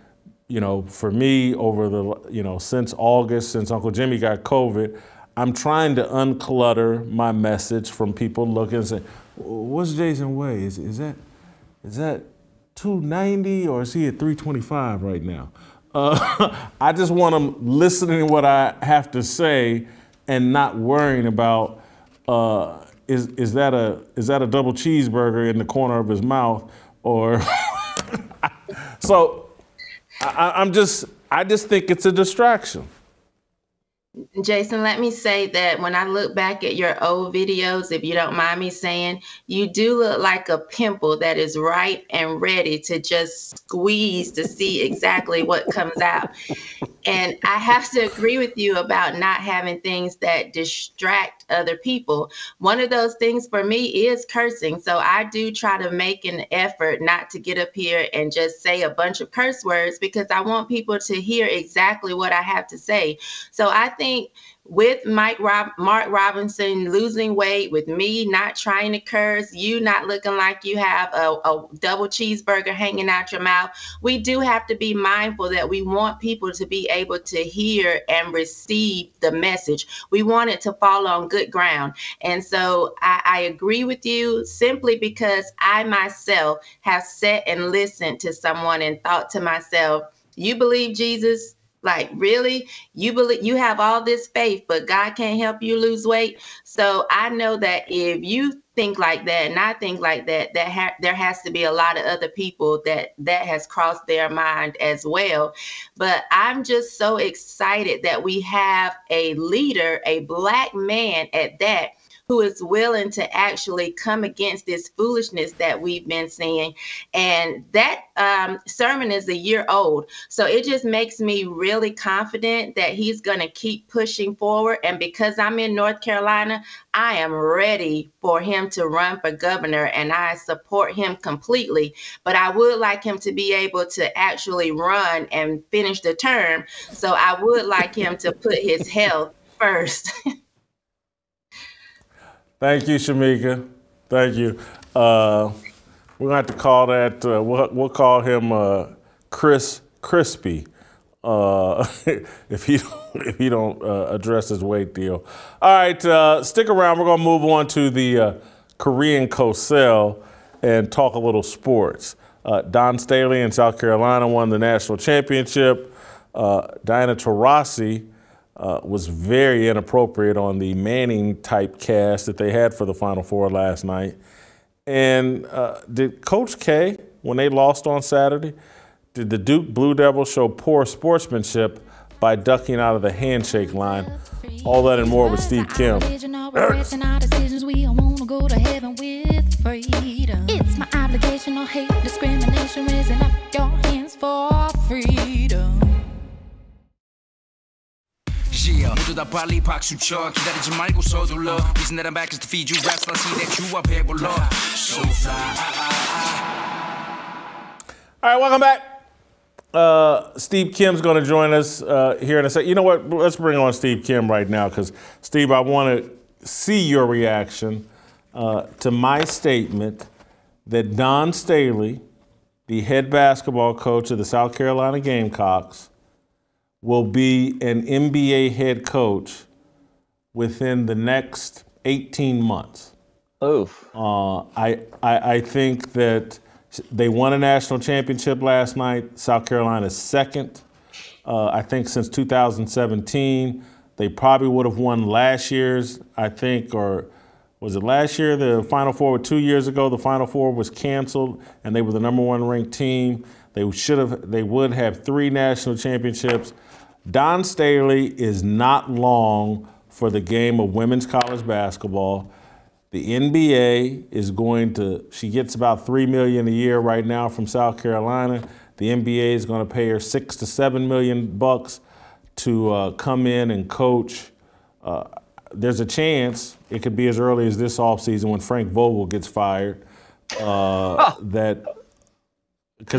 you know, for me, over since August, since Uncle Jimmy got COVID, I'm trying to unclutter my message from people looking and saying, what's Jason weigh? Is that 290 or is he at 325 right now? I just want them listening to what I have to say and not worrying about is that a double cheeseburger in the corner of his mouth, or so I just think it's a distraction. Jason, let me say that when I look back at your old videos, if you don't mind me saying, you do look like a pimple that is ripe and ready to just squeeze to see exactly what comes out. And I have to agree with you about not having things that distract other people. One of those things for me is cursing. So I do try to make an effort not to get up here and just say a bunch of curse words, because I want people to hear exactly what I have to say. So I think with Mark Robinson losing weight, with me not trying to curse, you not looking like you have a double cheeseburger hanging out your mouth, we do have to be mindful that we want people to be able to hear and receive the message. We want it to fall on good ground. And so I agree with you, simply because I myself have sat and listened to someone and thought to myself, you believe Jesus? Like, really? You believe, you have all this faith, but God can't help you lose weight? So I know that if you think like that and I think like that, there has to be a lot of other people that has crossed their mind as well. But I'm just so excited that we have a leader, a Black man at that, who is willing to actually come against this foolishness that we've been seeing. And that sermon is a year old. So it just makes me really confident that he's going to keep pushing forward. And because I'm in North Carolina, I am ready for him to run for governor, and I support him completely. But I would like him to be able to actually run and finish the term. So I would like him to put his health first. Thank you, Shemeka. Thank you. We're gonna have to call that. We'll call him Crispy if he don't address his weight deal. All right, stick around. We're gonna move on to the Korean Cosell and talk a little sports. Dawn Staley in South Carolina won the national championship. Diana Taurasi was very inappropriate on the Manning type cast that they had for the Final Four last night. And did Coach K, when they lost on Saturday, did the Duke Blue Devils show poor sportsmanship by ducking out of the handshake line? All that and more with Steve Kim. It's my obligation, no hate, discrimination, raising up your hands for freedom. Yeah, 모두 다 빨리 박수 쳐 기다리지 말고 서둘러 Reason that I'm back is to feed you raps I see that you are 배불러 So fly All right, welcome back. Steve Kim's going to join us here in a second. You know what? Let's bring on Steve Kim right now, because, Steve, I want to see your reaction to my statement that Dawn Staley, the head basketball coach of the South Carolina Gamecocks, will be an NBA head coach within the next 18 months. Oof. I think that they won a national championship last night. South Carolina's second. I think since 2017. They probably would have won last year's, I think, or was it last year? The Final Four, 2 years ago, the Final Four was canceled, and they were the #1 ranked team. They would have 3 national championships. Dawn Staley is not long for the game of women's college basketball. The NBA is she gets about $3 million a year right now from South Carolina. The NBA is going to pay her $6 to $7 million to come in and coach. There's a chance it could be as early as this offseason when Frank Vogel gets fired. Because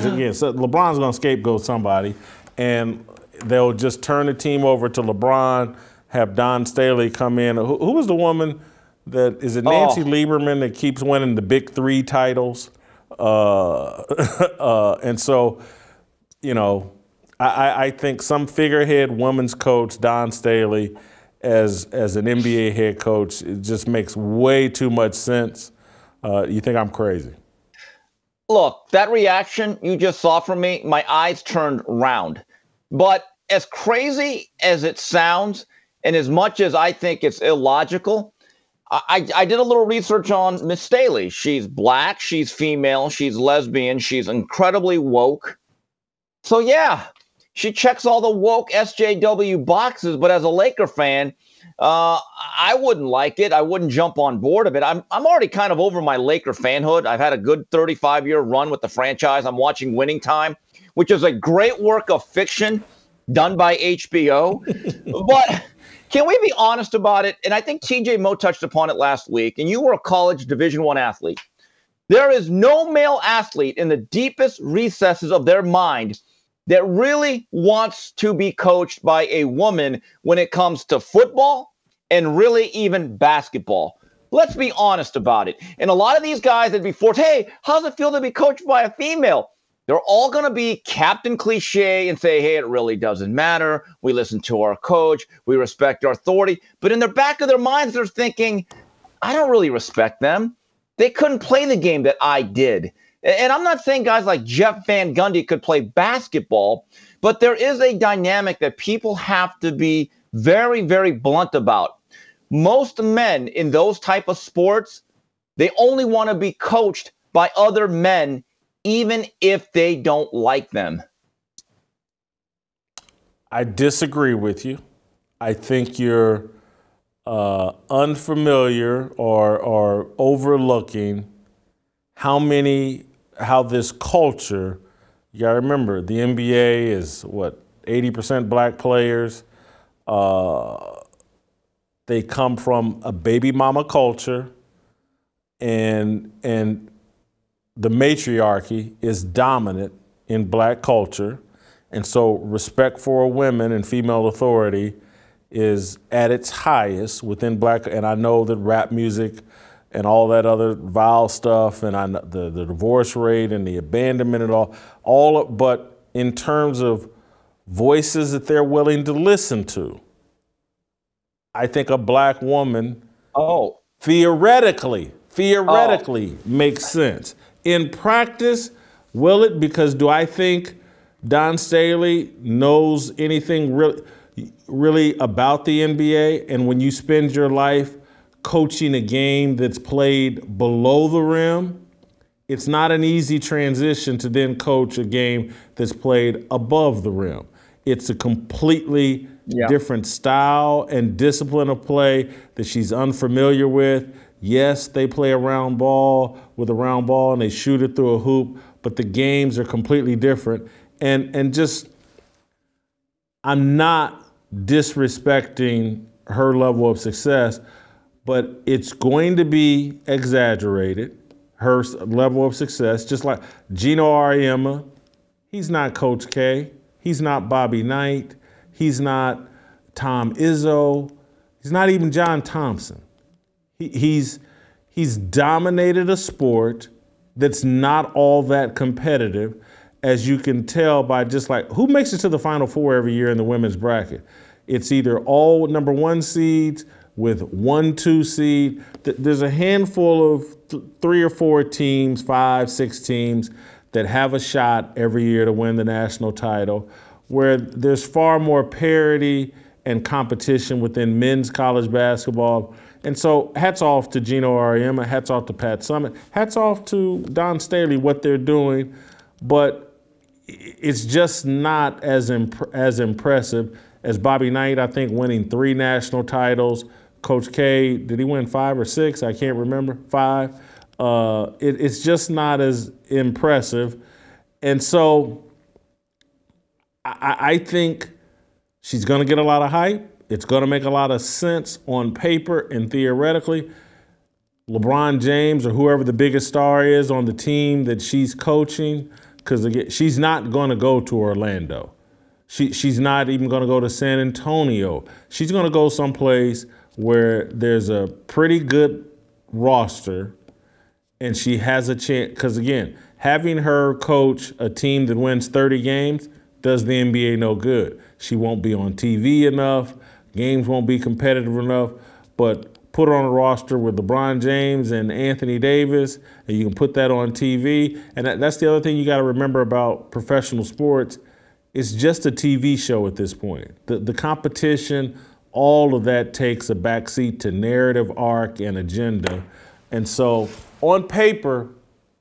again, so LeBron's going to scapegoat somebody, and they'll just turn the team over to LeBron, have Dawn Staley come in. Who was the woman that, is it Nancy Lieberman that keeps winning the Big 3 titles? And so, you know, I think some figurehead women's coach, Dawn Staley, as an NBA head coach, it just makes way too much sense. You think I'm crazy? Look, that reaction you just saw from me, my eyes turned round. But as crazy as it sounds, and as much as I think it's illogical, I did a little research on Miss Staley. She's Black, she's female, she's lesbian, she's incredibly woke. So yeah, She checks all the woke SJW boxes, but as a Laker fan, I wouldn't like it. I wouldn't jump on board of it. I'm already kind of over my Laker fanhood. I've had a good 35-year run with the franchise. I'm watching Winning Time, which is a great work of fiction done by HBO. But can we be honest about it? And I think TJ Moe touched upon it last week, and you were a college Division I athlete. There is no male athlete in the deepest recesses of their mind that really wants to be coached by a woman when it comes to football and really even basketball. Let's be honest about it. And a lot of these guys that be forced, hey, how's it feel to be coached by a female? They're all going to be Captain Cliche and say, hey, it really doesn't matter. We listen to our coach. We respect our authority. But in the back of their minds, they're thinking, I don't really respect them. They couldn't play the game that I did. And I'm not saying guys like Jeff Van Gundy could play basketball, but there is a dynamic that people have to be very, very blunt about. Most men in those type of sports, they only want to be coached by other men, even if they don't like them. I disagree with you. I think you're unfamiliar or overlooking how this culture, you got to remember, the NBA is, 80% black players. They come from a baby mama culture, and the matriarchy is dominant in black culture. And so respect for women and female authority is at its highest within black. And I know that rap music and all that other vile stuff, and the divorce rate and the abandonment and but in terms of voices that they're willing to listen to, I think a black woman theoretically makes sense. In practice, will it? Because do I think Dawn Staley knows anything really about the NBA? And when you spend your life coaching a game that's played below the rim, it's not an easy transition to then coach a game that's played above the rim. It's a completely different style and discipline of play that she's unfamiliar with. Yes, they play a round ball with a round ball and they shoot it through a hoop, but the games are completely different. And just, I'm not disrespecting her level of success, but it's going to be exaggerated, her level of success, just like Gino Auriemma. He's not Coach K. He's not Bobby Knight. He's not Tom Izzo. He's not even John Thompson. He's dominated a sport that's not all that competitive, as you can tell by just like who makes it to the Final Four every year in the women's bracket. It's either all number one seeds with 1-2 seed. There's a handful of 3 or 4 teams, 5, 6 teams that have a shot every year to win the national title, where there's far more parity and competition within men's college basketball. And so hats off to Gino Auriemma, hats off to Pat Summitt, hats off to Dawn Staley, what they're doing, but it's just not as impressive as Bobby Knight, I think, winning 3 national titles. Coach K, did he win 5 or 6? I can't remember. 5. It's just not as impressive. And so I think she's going to get a lot of hype. It's going to make a lot of sense on paper and theoretically. LeBron James or whoever the biggest star is on the team that she's coaching, because she's not going to go to Orlando. She's not even going to go to San Antonio. She's going to go someplace where there's a pretty good roster and she has a chance. Because, again, having her coach a team that wins 30 games does the NBA no good. She won't be on TV enough. Games won't be competitive enough. But put her on a roster with LeBron James and Anthony Davis, and you can put that on TV. And that's the other thing you got to remember about professional sports. It's just a TV show at this point. The competition, all of that takes a backseat to narrative arc and agenda. And so on paper,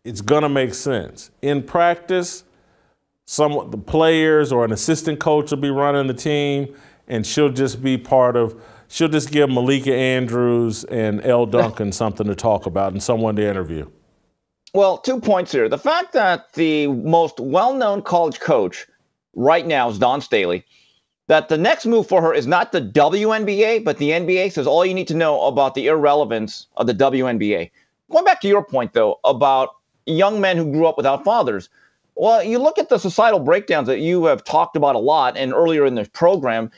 it's going to make sense. In practice, the players or an assistant coach will be running the team, and she'll just be she'll just give Malika Andrews and Elle Duncan something to talk about and someone to interview. Well, 2 points here. The fact that the most well-known college coach right now is Dawn Staley, that the next move for her is not the WNBA, but the NBA, says all you need to know about the irrelevance of the WNBA. Going back to your point, though, about young men who grew up without fathers. Well, you look at the societal breakdowns that you have talked about a lot and earlier in this program.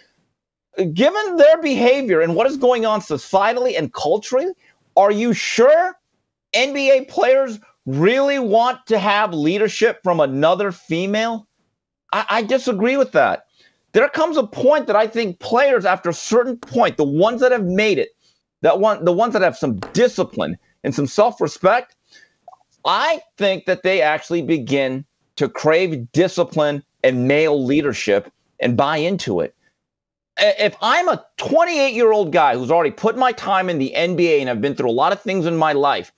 Given their behavior and what is going on societally and culturally, are you sure NBA players really want to have leadership from another female? I disagree with that. There comes a point that I think players, after a certain point, the ones that have made it, the ones that have some discipline and some self-respect, I think that they actually begin to crave discipline and male leadership and buy into it. If I'm a 28-year-old guy who's already put my time in the NBA and I've been through a lot of things in my life,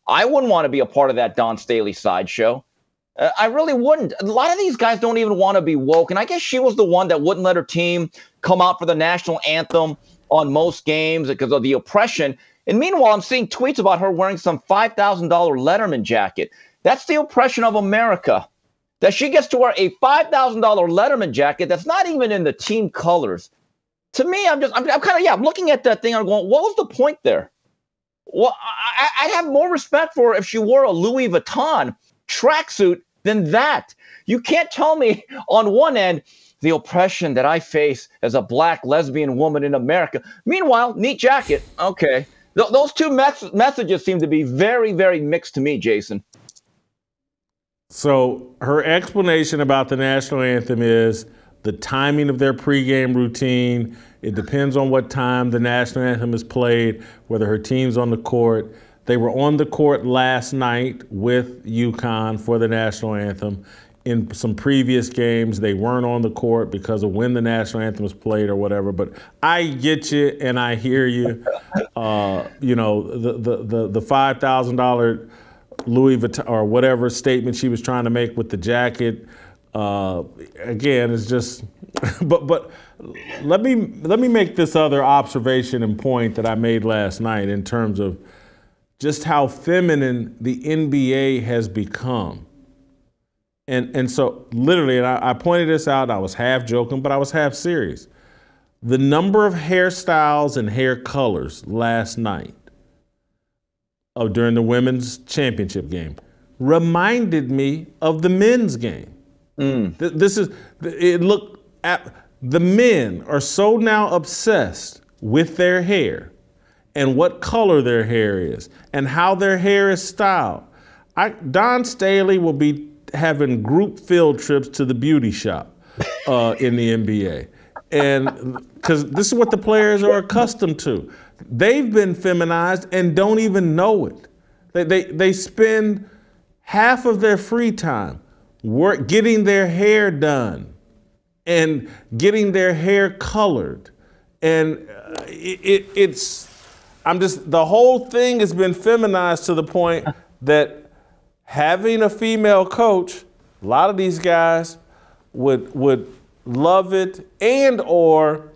I wouldn't want to be a part of that Dawn Staley sideshow. I really wouldn't. A lot of these guys don't even want to be woke. And I guess she was the one that wouldn't let her team come out for the national anthem on most games because of the oppression. And meanwhile, I'm seeing tweets about her wearing some $5,000 Letterman jacket. That's the oppression of America. That she gets to wear a $5,000 Letterman jacket that's not even in the team colors. To me, I'm looking at that thing. I'm going, what was the point there? Well, I'd have more respect for her if she wore a Louis Vuitton tracksuit than that. You can't tell me on one end the oppression that I face as a black lesbian woman in America. Meanwhile, neat jacket. Okay. Those two messages seem to be very, very mixed to me, Jason. So her explanation about the national anthem is the timing of their pregame routine. It depends on what time the national anthem is played, whether her team's on the court. They were on the court last night with UConn for the national anthem. In some previous games, they weren't on the court because of when the national anthem was played or whatever. But I get you and I hear you. You know, the $5,000 Louis Vuitton or whatever statement she was trying to make with the jacket. Again, it's just. But let me make this other observation and point that I made last night in terms of just how feminine the NBA has become. And so literally, and I pointed this out, I was half joking, but I was half serious. The number of hairstyles and hair colors last night during the women's championship game reminded me of the men's game. The men are so now obsessed with their hair and what color their hair is and how their hair is styled. Dawn Staley will be having group field trips to the beauty shop in the NBA. And because this is what the players are accustomed to. They've been feminized and don't even know it. They spend half of their free time getting their hair done and getting their hair colored. And the whole thing has been feminized to the point that having a female coach, a lot of these guys would love it, and or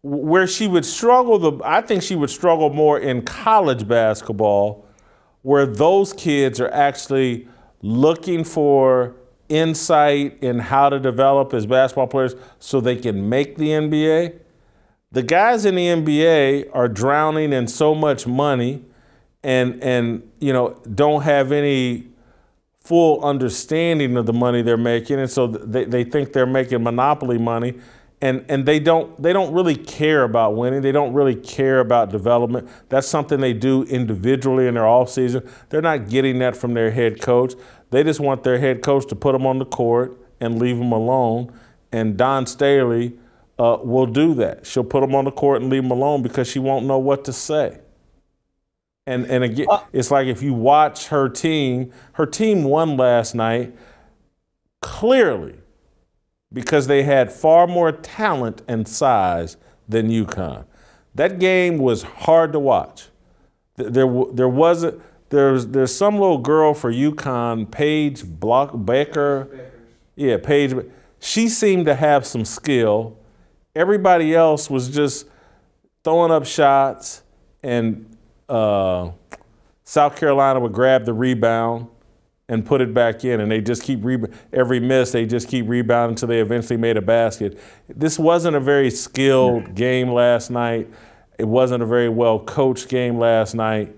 where she would struggle, I think she would struggle more in college basketball, where those kids are actually looking for insight in how to develop as basketball players so they can make the NBA. The guys in the NBA are drowning in so much money and you know, don't have any full understanding of the money they're making, and so they think they're making monopoly money, and they don't really care about winning. They don't really care about development. That's something they do individually in their off season. They're not getting that from their head coach. They just want their head coach to put them on the court and leave them alone. And Dawn Staley will do that. She'll put them on the court and leave them alone because she won't know what to say. And again, it's like if you watch her team won last night clearly because they had far more talent and size than UConn. That game was hard to watch. There's some little girl for UConn, Paige Baker, Yeah, Paige. She seemed to have some skill. Everybody else was just throwing up shots, and South Carolina would grab the rebound and put it back in, and they just keep every miss. They just keep rebounding until they eventually made a basket. This wasn't a very skilled game last night. It wasn't a very well coached game last night.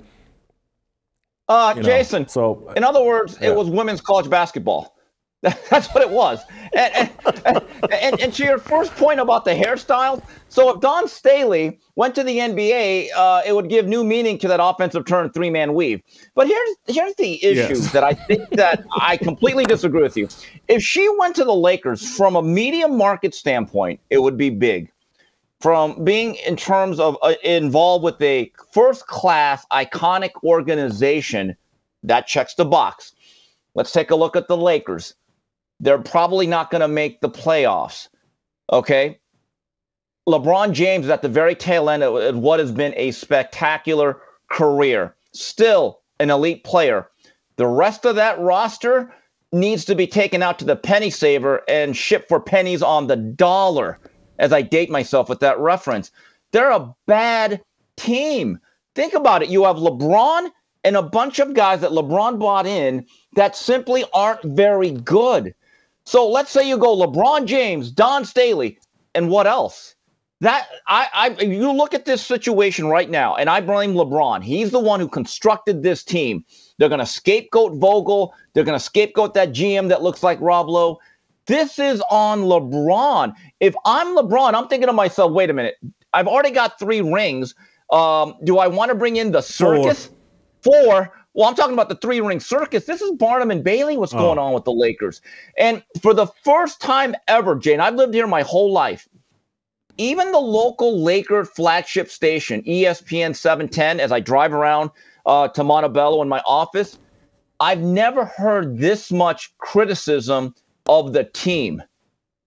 Jason. So, in other words, it was women's college basketball. That's what it was. And to your first point about the hairstyle, so if Dawn Staley went to the NBA, it would give new meaning to that offensive turn three-man weave. But here's the issue that I think that I completely disagree with you. If she went to the Lakers from a media market standpoint, it would be big. From being in terms of involved with a first-class, iconic organization, that checks the box. Let's take a look at the Lakers. They're probably not going to make the playoffs, okay? LeBron James is at the very tail end of what has been a spectacular career. Still an elite player. The rest of that roster needs to be taken out to the penny saver and shipped for pennies on the dollar, as I date myself with that reference. They're a bad team. Think about it. You have LeBron and a bunch of guys that LeBron brought in that simply aren't very good. So let's say you go LeBron James, Dawn Staley, and what else? You look at this situation right now, and I blame LeBron. He's the one who constructed this team. They're going to scapegoat Vogel. They're going to scapegoat that GM that looks like Rob Lowe. This is on LeBron. If I'm LeBron, I'm thinking to myself, wait a minute. I've already got 3 rings. Do I want to bring in the circus? 4. Well, I'm talking about the 3-ring circus. This is Barnum and Bailey, what's going on with the Lakers. And for the first time ever, Jane, I've lived here my whole life. Even the local Laker flagship station, ESPN 710, as I drive around to Montebello in my office, I've never heard this much criticism of the team.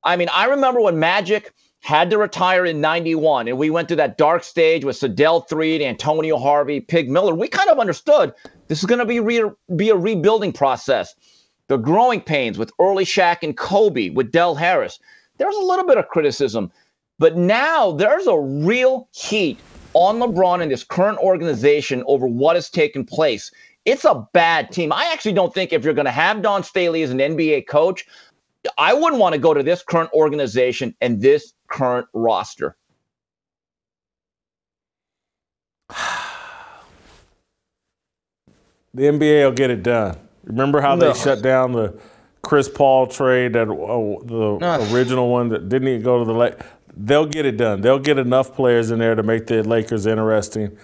I mean, I remember when Magic had to retire in 91, and we went through that dark stage with Sedell Threed, Antonio Harvey, Pig Miller. We kind of understood this is going to be a rebuilding process. The growing pains with early Shaq and Kobe, with Del Harris. There was a little bit of criticism. But now there's a real heat on LeBron and his current organization over what has taken place. It's a bad team. I actually don't think if you're going to have Dawn Staley as an NBA coach, I wouldn't want to go to this current organization and this current roster. The NBA will get it done. Remember how they shut down the Chris Paul trade, that the original one that didn't even go to the Lakers? They'll get it done. They'll get enough players in there to make the Lakers interesting.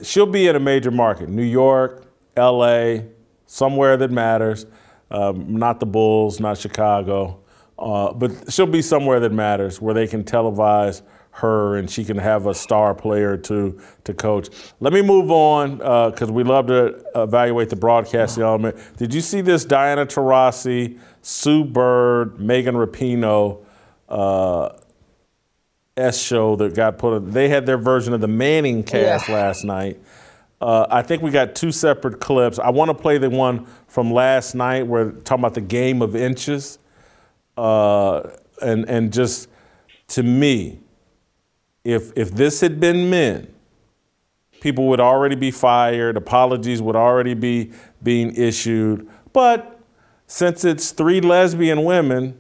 She'll be in a major market, New York, L.A., somewhere that matters. Not the Bulls, not Chicago. But she'll be somewhere that matters, where they can televise her and she can have a star player or two to coach. Let me move on, because we love to evaluate the broadcasting element. Did you see this Diana Taurasi, Sue Bird, Megan Rapinoe show that got put on? They had their version of the Manning cast last night. I think we got 2 separate clips. I want to play the one from last night where talking about the game of inches. And just, to me, if this had been men, people would already be fired, apologies would already be being issued. But since it's 3 lesbian women,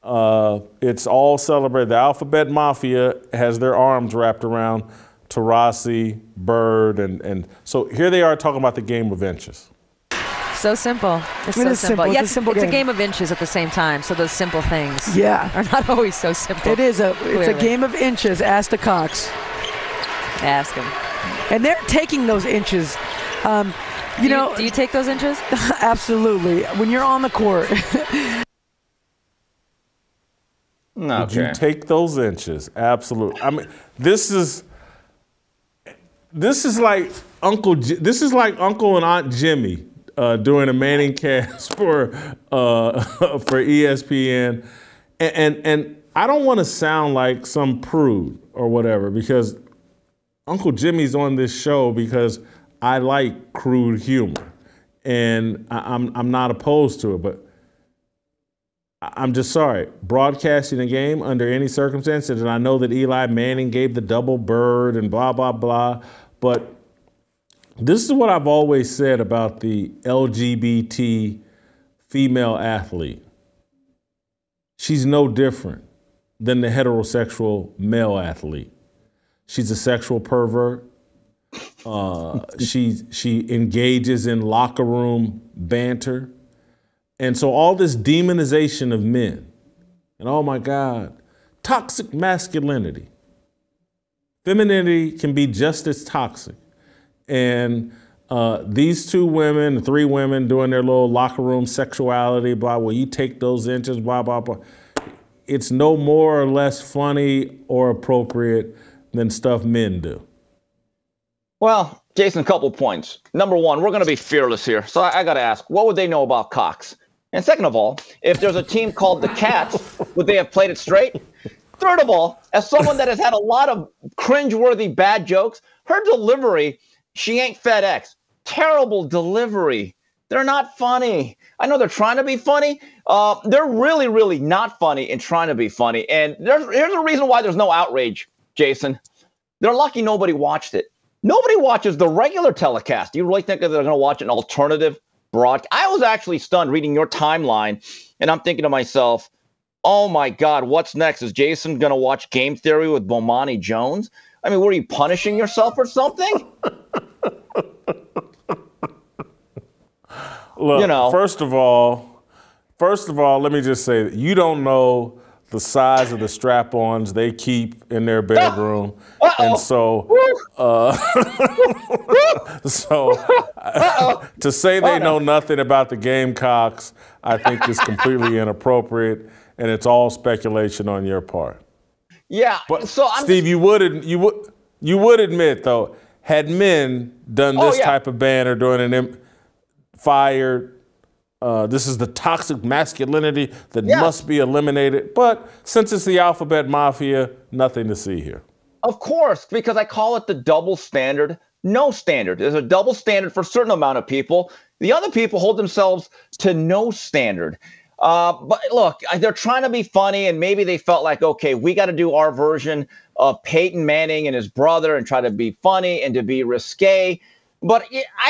it's all celebrated. The Alphabet Mafia has their arms wrapped around Taurasi, Bird, and so here they are talking about the game of inches. So simple. It's so simple. Yeah, it's a game of inches at the same time. So those simple things are not always so simple. It's a game of inches. Ask the Cox. Ask him. And they're taking those inches. Do you take those inches? Absolutely. When you're on the court. No. Did you take those inches? Absolutely. I mean, this is like Uncle and Aunt Jimmy doing a Manning cast for ESPN, and I don't want to sound like some prude or whatever, because Uncle Jimmy's on this show because I like crude humor, and I'm not opposed to it. But I'm just sorry. Broadcasting a game under any circumstances, and I know that Eli Manning gave the double bird and blah, blah, blah, but this is what I've always said about the LGBT female athlete. She's no different than the heterosexual male athlete. She's a sexual pervert. She engages in locker room banter. And so all this demonization of men, and oh my God, toxic masculinity. Femininity can be just as toxic. And these two women, three women doing their little locker room sexuality, blah, well, you take those inches, blah, blah, blah. It's no more or less funny or appropriate than stuff men do. Well, Jason, a couple points. Number one, we're going to be fearless here. So I got to ask, what would they know about cocks? And second of all, if there's a team called the Cats, would they have played it straight? Third of all, as someone that has had a lot of cringeworthy bad jokes, her delivery, she ain't FedEx. Terrible delivery. They're not funny. I know they're trying to be funny. They're really, really not funny and trying to be funny. And here's a reason why there's no outrage, Jason. They're lucky nobody watched it. Nobody watches the regular telecast. Do you really think that they're going to watch an alternative broadcast? I was actually stunned reading your timeline, and I'm thinking to myself, oh my God, what's next? Is Jason going to watch Game Theory with Bomani Jones? I mean, were you punishing yourself or something? Look, you know, first of all, let me just say that you don't know the size of the strap-ons they keep in their bedroom. And so, to say they know nothing about the Gamecocks, I think is completely inappropriate, and it's all speculation on your part. Yeah. But so Steve, you would admit though, had men done this type of banner during an fired. This is the toxic masculinity that must be eliminated. But since it's the alphabet mafia, nothing to see here. Of course, because I call it the double standard, no standard. There's a double standard for a certain amount of people. The other people hold themselves to no standard. But look, they're trying to be funny, and maybe they felt like, okay, we got to do our version of Peyton Manning and his brother and try to be funny and to be risque. But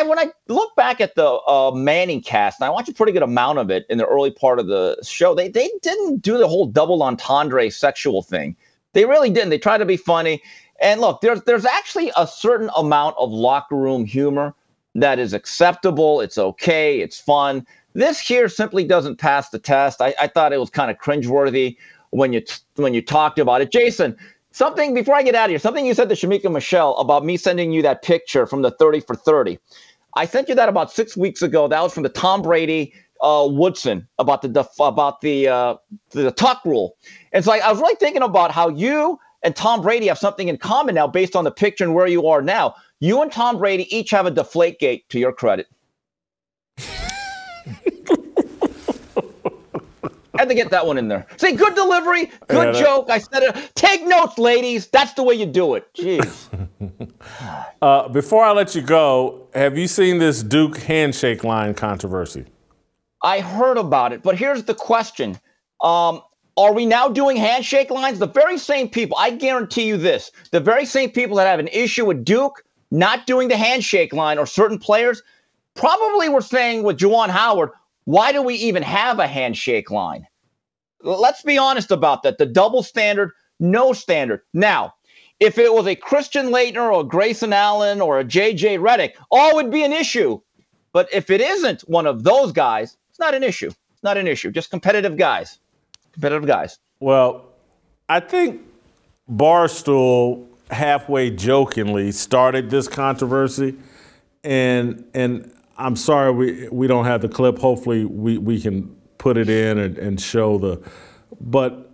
when I look back at the Manning cast, and I watched a pretty good amount of it in the early part of the show, they didn't do the whole double entendre sexual thing. They really didn't. They tried to be funny. And look, there's actually a certain amount of locker room humor that is acceptable. It's okay. It's fun. This here simply doesn't pass the test. I thought it was kind of cringeworthy when you talked about it. Jason, something, before I get out of here, something you said to Shemeka Michelle about me sending you that picture from the 30 for 30. I sent you that about 6 weeks ago. That was from the Tom Brady Woodson about the tuck rule. And so I was really thinking about how you and Tom Brady have something in common now based on the picture and where you are now. You and Tom Brady each have a Deflategate to your credit. Had to get that one in there. See, good delivery, good joke. I said it. Take notes, ladies. That's the way you do it. Jeez. Before I let you go, have you seen this Duke handshake line controversy? I heard about it, but here's the question. Are we now doing handshake lines? The very same people, I guarantee you this, the very same people that have an issue with Duke not doing the handshake line or certain players probably were saying with Juwan Howard, why do we even have a handshake line? Let's be honest about that. The double standard, no standard. Now, if it was a Christian Laettner or a Grayson Allen or a J.J. Redick, it would be an issue. But if it isn't one of those guys, it's not an issue. It's not an issue. Just competitive guys. Competitive guys. Well, I think Barstool halfway jokingly started this controversy, and I'm sorry we don't have the clip. Hopefully we can put it in and show but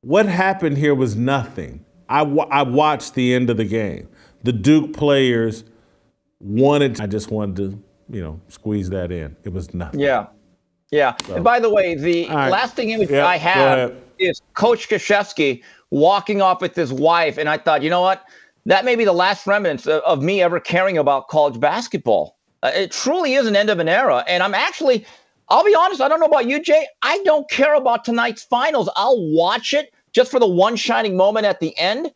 what happened here was nothing. I watched the end of the game. The Duke players I just wanted to, squeeze that in. It was nothing. Yeah. So. And by the way, the lasting image I have is Coach Krzyzewski walking off with his wife. And I thought, you know what? That may be the last remnants of me ever caring about college basketball. It truly is an end of an era. And I'm actually I'll be honest, I don't know about you, Jay. I don't care about tonight's finals. I'll watch it just for the one shining moment at the end.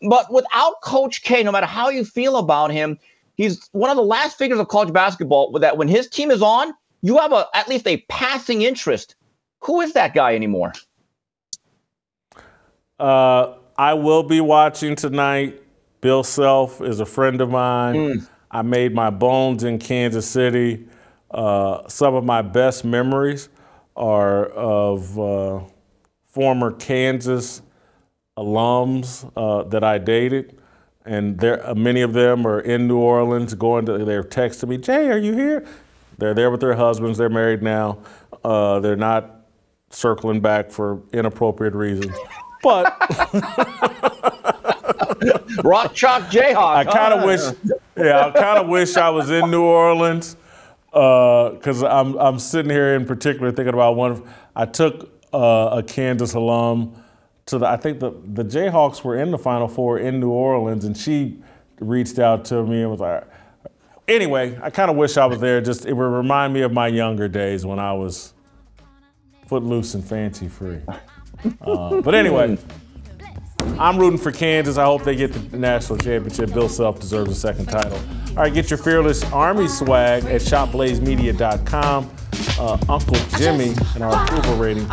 But without Coach K, no matter how you feel about him, he's one of the last figures of college basketball that when his team is on, you have at least a passing interest. Who is that guy anymore? I will be watching tonight. Bill Self is a friend of mine. I made my bones in Kansas City. Some of my best memories are of former Kansas alums that I dated, and many of them are in New Orleans. They're texting me, "Jay, are you here?" They're there with their husbands. They're married now. They're not circling back for inappropriate reasons, but Rock Chalk Jayhawk. I kind of wish I was in New Orleans because I'm sitting here in particular thinking about I took a Kansas alum I think the Jayhawks were in the Final Four in New Orleans, and she reached out to me and was like, anyway, I kind of wish I was there. It would remind me of my younger days when I was footloose and fancy free. But anyway, I'm rooting for Kansas. I hope they get the national championship. Bill Self deserves a second title. All right, get your Fearless Army swag at shopblazemedia.com. Uncle Jimmy and our approval rating.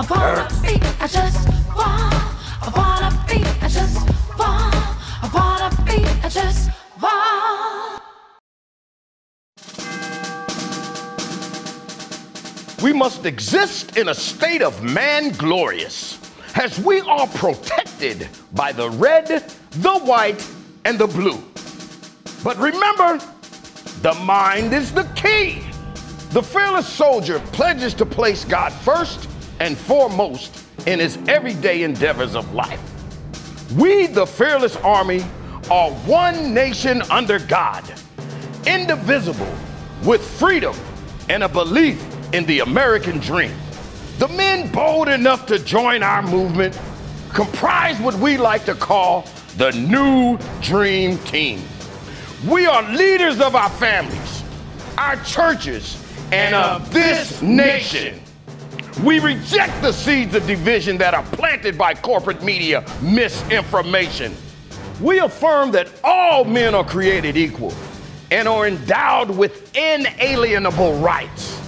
We must exist in a state of man glorious, as we are protected by the red, the white, and the blue. But remember, the mind is the key. The fearless soldier pledges to place God first and foremost in his everyday endeavors of life. We, the fearless army, are one nation under God, indivisible, with freedom and a belief in the American dream. The men bold enough to join our movement comprise what we like to call the New Dream Team. We are leaders of our families, our churches, and of this nation. We reject the seeds of division that are planted by corporate media misinformation. We affirm that all men are created equal and are endowed with inalienable rights,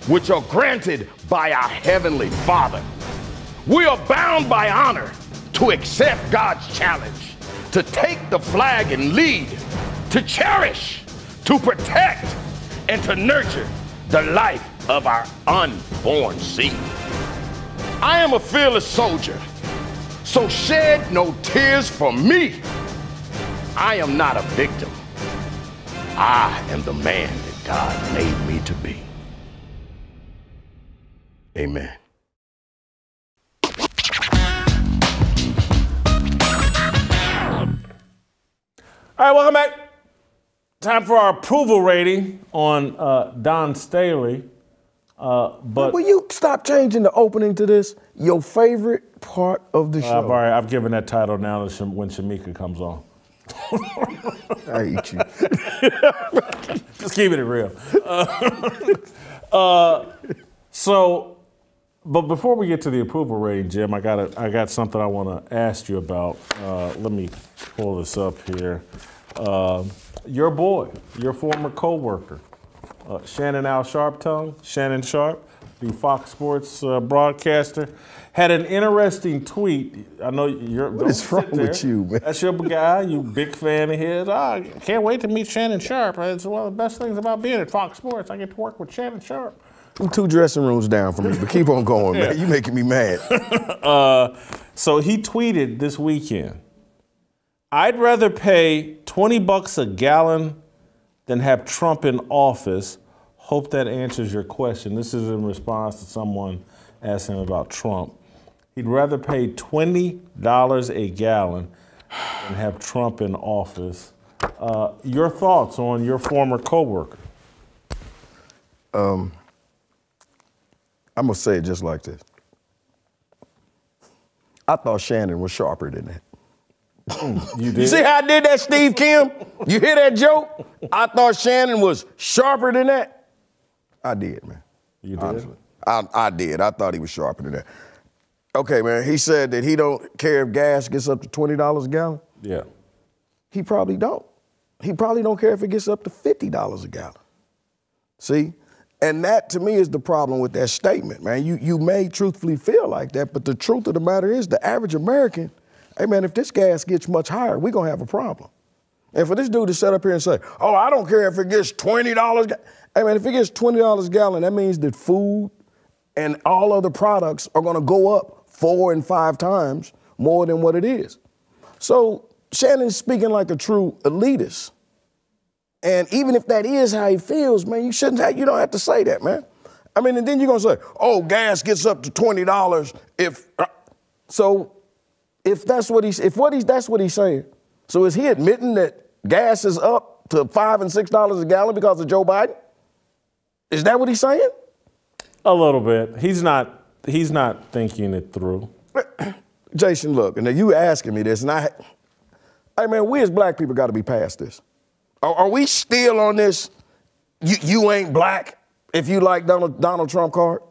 which are granted by our Heavenly Father. We are bound by honor to accept God's challenge, to take the flag and lead, to cherish, to protect, and to nurture the life of our unborn seed. I am a fearless soldier, so shed no tears for me. I am not a victim. I am the man that God made me to be. Amen. All right, welcome back. Time for our approval rating on Dawn Staley. But will you stop changing the opening to this? Your favorite part of the show. I've given that title now to when Shemeka comes on. I hate you. Just keeping it real. But before we get to the approval rating, Jim, I got something I want to ask you about. Let me pull this up here. Your boy, your former co-worker, Shannon Sharpe, the Fox Sports broadcaster, had an interesting tweet. I know you're. What is wrong with you, man? That's your guy. You big fan of his. I can't wait to meet Shannon Sharpe. It's one of the best things about being at Fox Sports. I get to work with Shannon Sharpe. I'm 2 dressing rooms down from me, but keep on going, man. You making me mad. So he tweeted this weekend, "I'd rather pay $20 a gallon than have Trump in office. Hope that answers your question." This is in response to someone asking about Trump. He'd rather pay $20 a gallon than have Trump in office. Your thoughts on your former coworker? I'm going to say it just like this. I thought Shannon was sharper than that. You did? You see how I did that, Steve Kim? You hear that joke? I thought Shannon was sharper than that. I did, man. You did? Honestly. I did. I thought he was sharper than that. Okay, man. He said that he don't care if gas gets up to $20 a gallon. Yeah. He probably don't. He probably don't care if it gets up to $50 a gallon. See? And that, to me, is the problem with that statement, man. You may truthfully feel like that, but the truth of the matter is the average American, hey, man, if this gas gets much higher, we're going to have a problem. And for this dude to sit up here and say, oh, I don't care if it gets $20, hey, man, if it gets $20 a gallon, that means that food and all other products are going to go up 4 and 5 times more than what it is. So Shannon's speaking like a true elitist. And even if that is how he feels, man, you don't have to say that, man. I mean, and then you're going to say, oh, gas gets up to $20 if that's what he's saying. So is he admitting that gas is up to $5 and $6 a gallon because of Joe Biden? Is that what he's saying? A little bit. He's not thinking it through. Jason, look, and you asking me this, and hey, man, we as black people got to be past this. Are we still on this, you ain't black if you like Donald Trump card?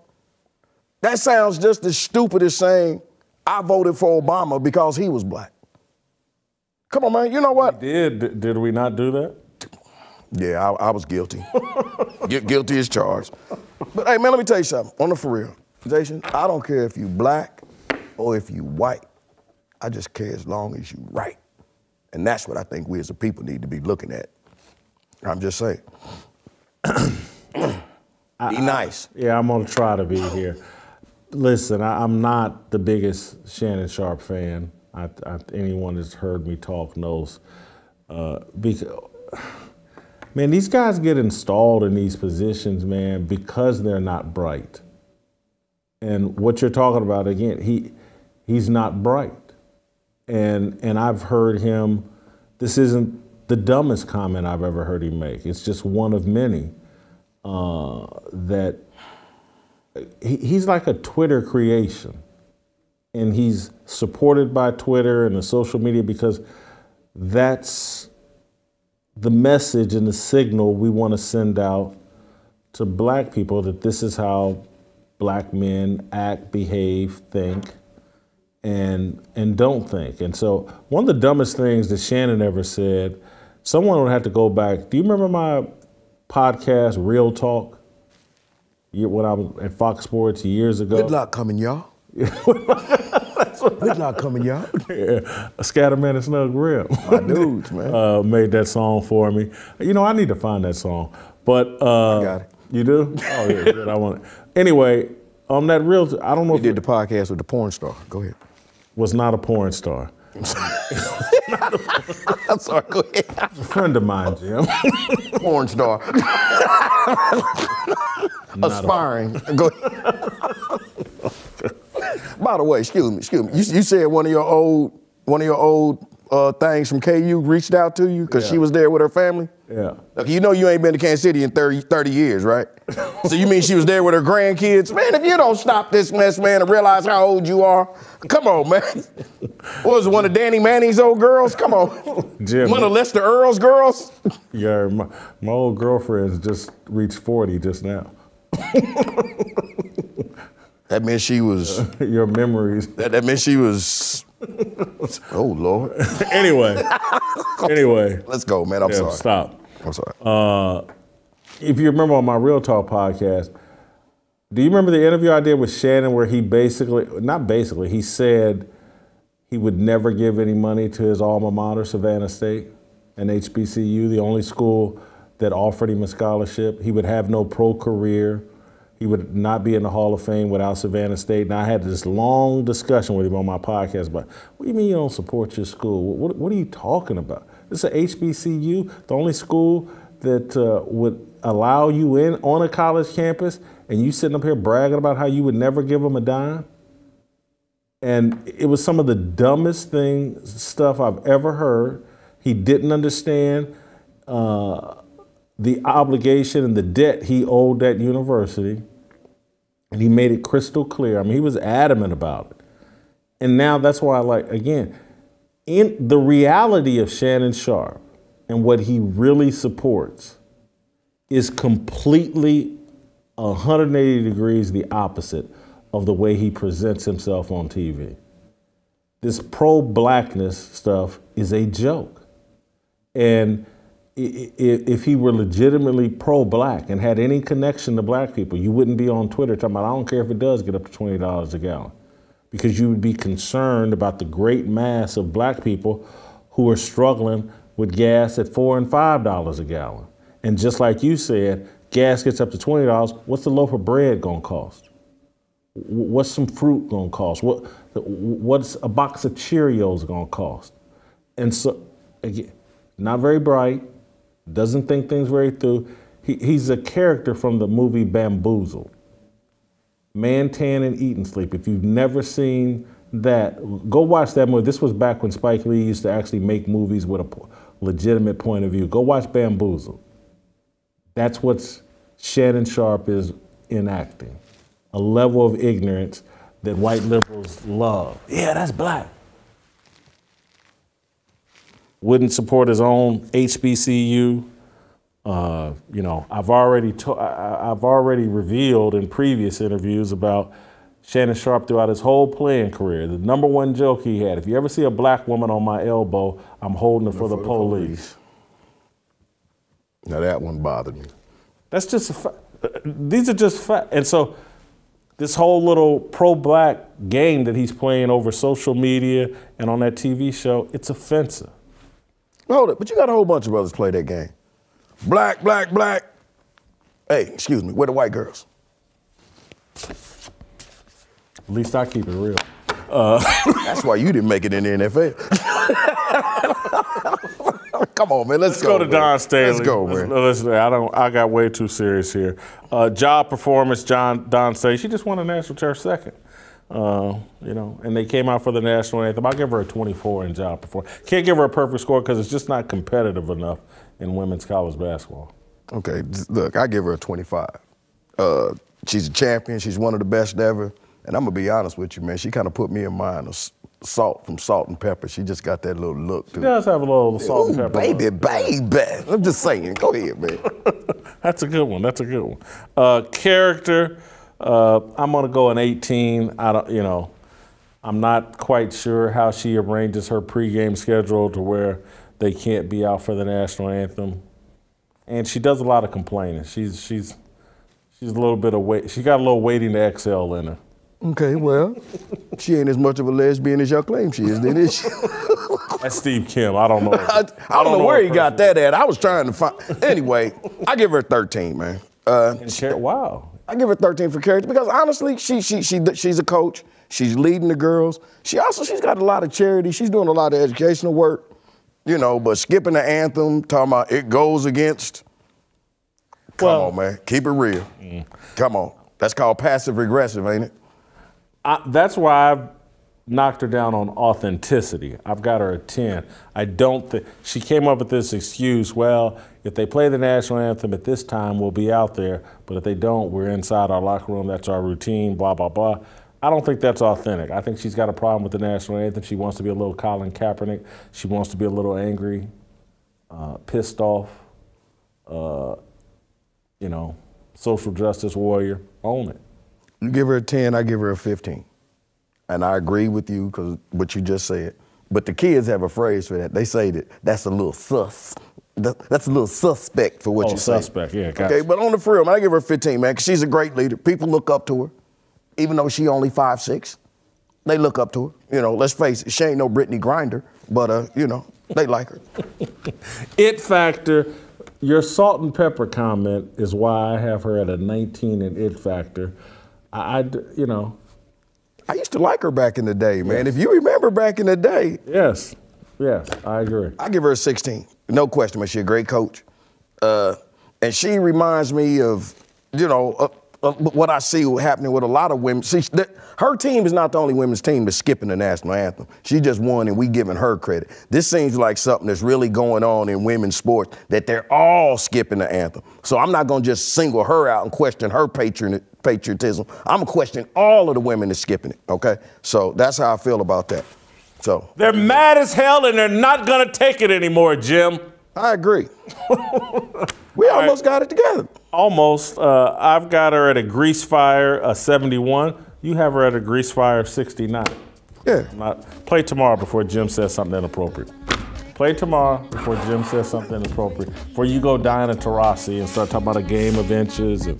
That sounds just as stupid as saying, I voted for Obama because he was black. Come on, man, you know what? We did. Did we not do that? Yeah, I was guilty. Guilty as charged. But hey, man, let me tell you something, on the for real. Jason, I don't care if you black or if you white. I just care as long as you right. And that's what I think we as a people need to be looking at. I'm just saying. Be nice. Yeah, I'm going to try to be here. Listen, I'm not the biggest Shannon Sharpe fan. Anyone that's heard me talk knows. Because, man, these guys get installed in these positions, man, because they're not bright. And what you're talking about, again, he's not bright. And I've heard him, this isn't the dumbest comment I've ever heard him make. It's just one of many that he's like a Twitter creation. And he's supported by Twitter and the social media because that's the message and the signal we want to send out to black people, that this is how black men act, behave, think, and don't think. And so one of the dumbest things that Shannon ever said, someone would have to go back. Do you remember my podcast, Real Talk, when I was at Fox Sports years ago? Whitlock coming, y'all. Whitlock coming, y'all. Yeah, a Scatterman and Snug Rim. My dudes, man. Made that song for me. You know, I need to find that song. But I got it. You do? Oh yeah, good. I want it. Anyway, on that Real, I don't know. You did the podcast with the porn star. Go ahead. Was not a porn star. I'm sorry. Go ahead. A friend of mine, Jim. Porn star. Aspiring. Go ahead. By the way, excuse me. You said one of your old things from KU reached out to you because she was there with her family? Yeah. Look, you know you ain't been to Kansas City in 30 years, right? So you mean she was there with her grandkids? Man, if you don't stop this mess, man, and realize how old you are, come on, man. What was it, one of Danny Manning's old girls? Come on. Jim, one of Lester Earl's girls? Yeah, my old girlfriend's just reached 40 just now. That meant she was... Your memories. That meant she was... Oh, Lord. Anyway. Let's go, man. I'm sorry. Stop. I'm sorry. If you remember on my Real Talk podcast, do you remember the interview I did with Shannon where he said he would never give any money to his alma mater, Savannah State, and HBCU, the only school that offered him a scholarship. He would have no pro career. He would not be in the Hall of Fame without Savannah State. And I had this long discussion with him on my podcast about, what do you mean you don't support your school? What are you talking about? This is a HBCU, the only school that would allow you in on a college campus, and you sitting up here bragging about how you would never give them a dime? And it was some of the dumbest stuff I've ever heard. He didn't understand the obligation and the debt he owed that university. And he made it crystal clear. I mean, he was adamant about it. And now that's why again, in the reality of Shannon Sharpe and what he really supports is completely 180 degrees the opposite of the way he presents himself on TV. This pro-blackness stuff is a joke. And if he were legitimately pro-black and had any connection to black people, you wouldn't be on Twitter talking about, I don't care if it does get up to $20 a gallon, because you would be concerned about the great mass of black people who are struggling with gas at $4 and $5 a gallon. And just like you said, gas gets up to $20, what's the loaf of bread gonna cost? What's some fruit gonna cost? What's a box of Cheerios gonna cost? And so, again, not very bright, doesn't think things very through. He's a character from the movie Bamboozled. Man, Tan, and Eat and Sleep. If you've never seen that, go watch that movie. This was back when Spike Lee used to actually make movies with a legitimate point of view. Go watch Bamboozled. That's what Shannon Sharpe is enacting. A level of ignorance that white liberals love. Yeah, that's black. Wouldn't support his own HBCU. I've already revealed in previous interviews about Shannon Sharpe throughout his whole playing career. The number one joke he had: if you ever see a black woman on my elbow, I'm holding her for the police. Now that one bothered me. That's just a fact. These are just facts. And so this whole little pro-black game that he's playing over social media and on that TV show, it's offensive. Hold it, but you got a whole bunch of brothers play that game. Black, black, black. Hey, excuse me, where the white girls? At least I keep it real. That's why you didn't make it in the NFL. Come on, man. Let's go to Dawn Staley. Let's go, man. Listen, I got way too serious here. Job performance, Dawn Staley. She just won a national chair second. And they came out for the national anthem. I'll give her a 24 in job performance. Can't give her a perfect score because it's just not competitive enough in women's college basketball. Okay, look, I give her a 25. She's a champion. She's one of the best ever. And I'm going to be honest with you, man. She kind of put me in mind of Salt from Salt and Pepper. She just got that little look to her. She does have a little salt and pepper. Baby. I'm just saying. Go ahead, man. That's a good one. Character, I'm going to go an 18. I'm not quite sure how she arranges her pregame schedule to where they can't be out for the national anthem. And she does a lot of complaining. She's a little bit of weight. She got a little waiting to exhale in her. Okay, well, she ain't as much of a lesbian as y'all claim she is, then is she? That's Steve Kim. I don't know. I don't know where he got that at. I was trying to find. Anyway, I give her a 13, man. Wow. I give her 13 for character because honestly, she's a coach. She's leading the girls. She's got a lot of charity. She's doing a lot of educational work, but skipping the anthem, talking about it goes against. Come on, man. Keep it real. Come on. That's called passive aggressive, ain't it? That's why I've knocked her down on authenticity. I've got her a 10. I don't think she came up with this excuse. Well, if they play the national anthem at this time, we'll be out there. But if they don't, we're inside our locker room. That's our routine. Blah blah blah. I don't think that's authentic. I think she's got a problem with the national anthem. She wants to be a little Colin Kaepernick. She wants to be a little angry, pissed off. Social justice warrior. Own it. You give her a 10, I give her a 15. And I agree with you because what you just said. But the kids have a phrase for that. They say that's a little sus. That's a little suspect for what you say. Suspect, yeah. Gotcha. Okay, but on the for real, man, I give her a 15, man, because she's a great leader. People look up to her, even though she only 5'6". They look up to her. Let's face it, she ain't no Brittany Grinder, but, they like her. It factor. Your salt and pepper comment is why I have her at a 19 in it factor. I used to like her back in the day, man. Yes. If you remember back in the day. Yes, I agree. I give her a 16. No question, man. She's a great coach. And she reminds me of, what I see happening with a lot of women. See, her team is not the only women's team that's skipping the national anthem. She just won, and we giving her credit. This seems like something that's really going on in women's sports, that they're all skipping the anthem. So I'm not going to just single her out and question her patriotism. I'm going to question all of the women that's skipping it, okay? So that's how I feel about that. So they're mad as hell, and they're not going to take it anymore, Jim. I agree. We almost got it together. Almost. I've got her at a grease fire 71. You have her at a grease fire 69. Yeah. Play tomorrow before Jim says something inappropriate. Play tomorrow before Jim says something inappropriate. Before you go down to Taurasi and start talking about a game of inches and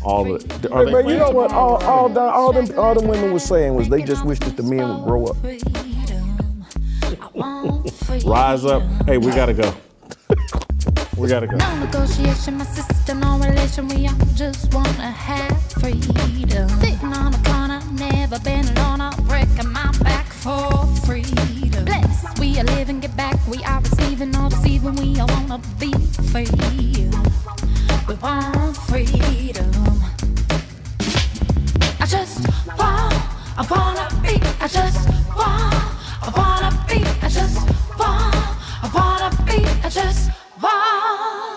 all of it. But you know what? All the women were saying was they just wish that the men would grow up. Rise up. Hey, we gotta go. We gotta go. No negotiation, my sister, no relation. We all just wanna have freedom. Sitting on a corner, never been alone. I'm breaking my back for freedom. Blessed, we are living, get back. We are receiving, all deceiving. We all wanna be free. We want freedom. I wanna be. I just wanna be. I just wanna be. I just want.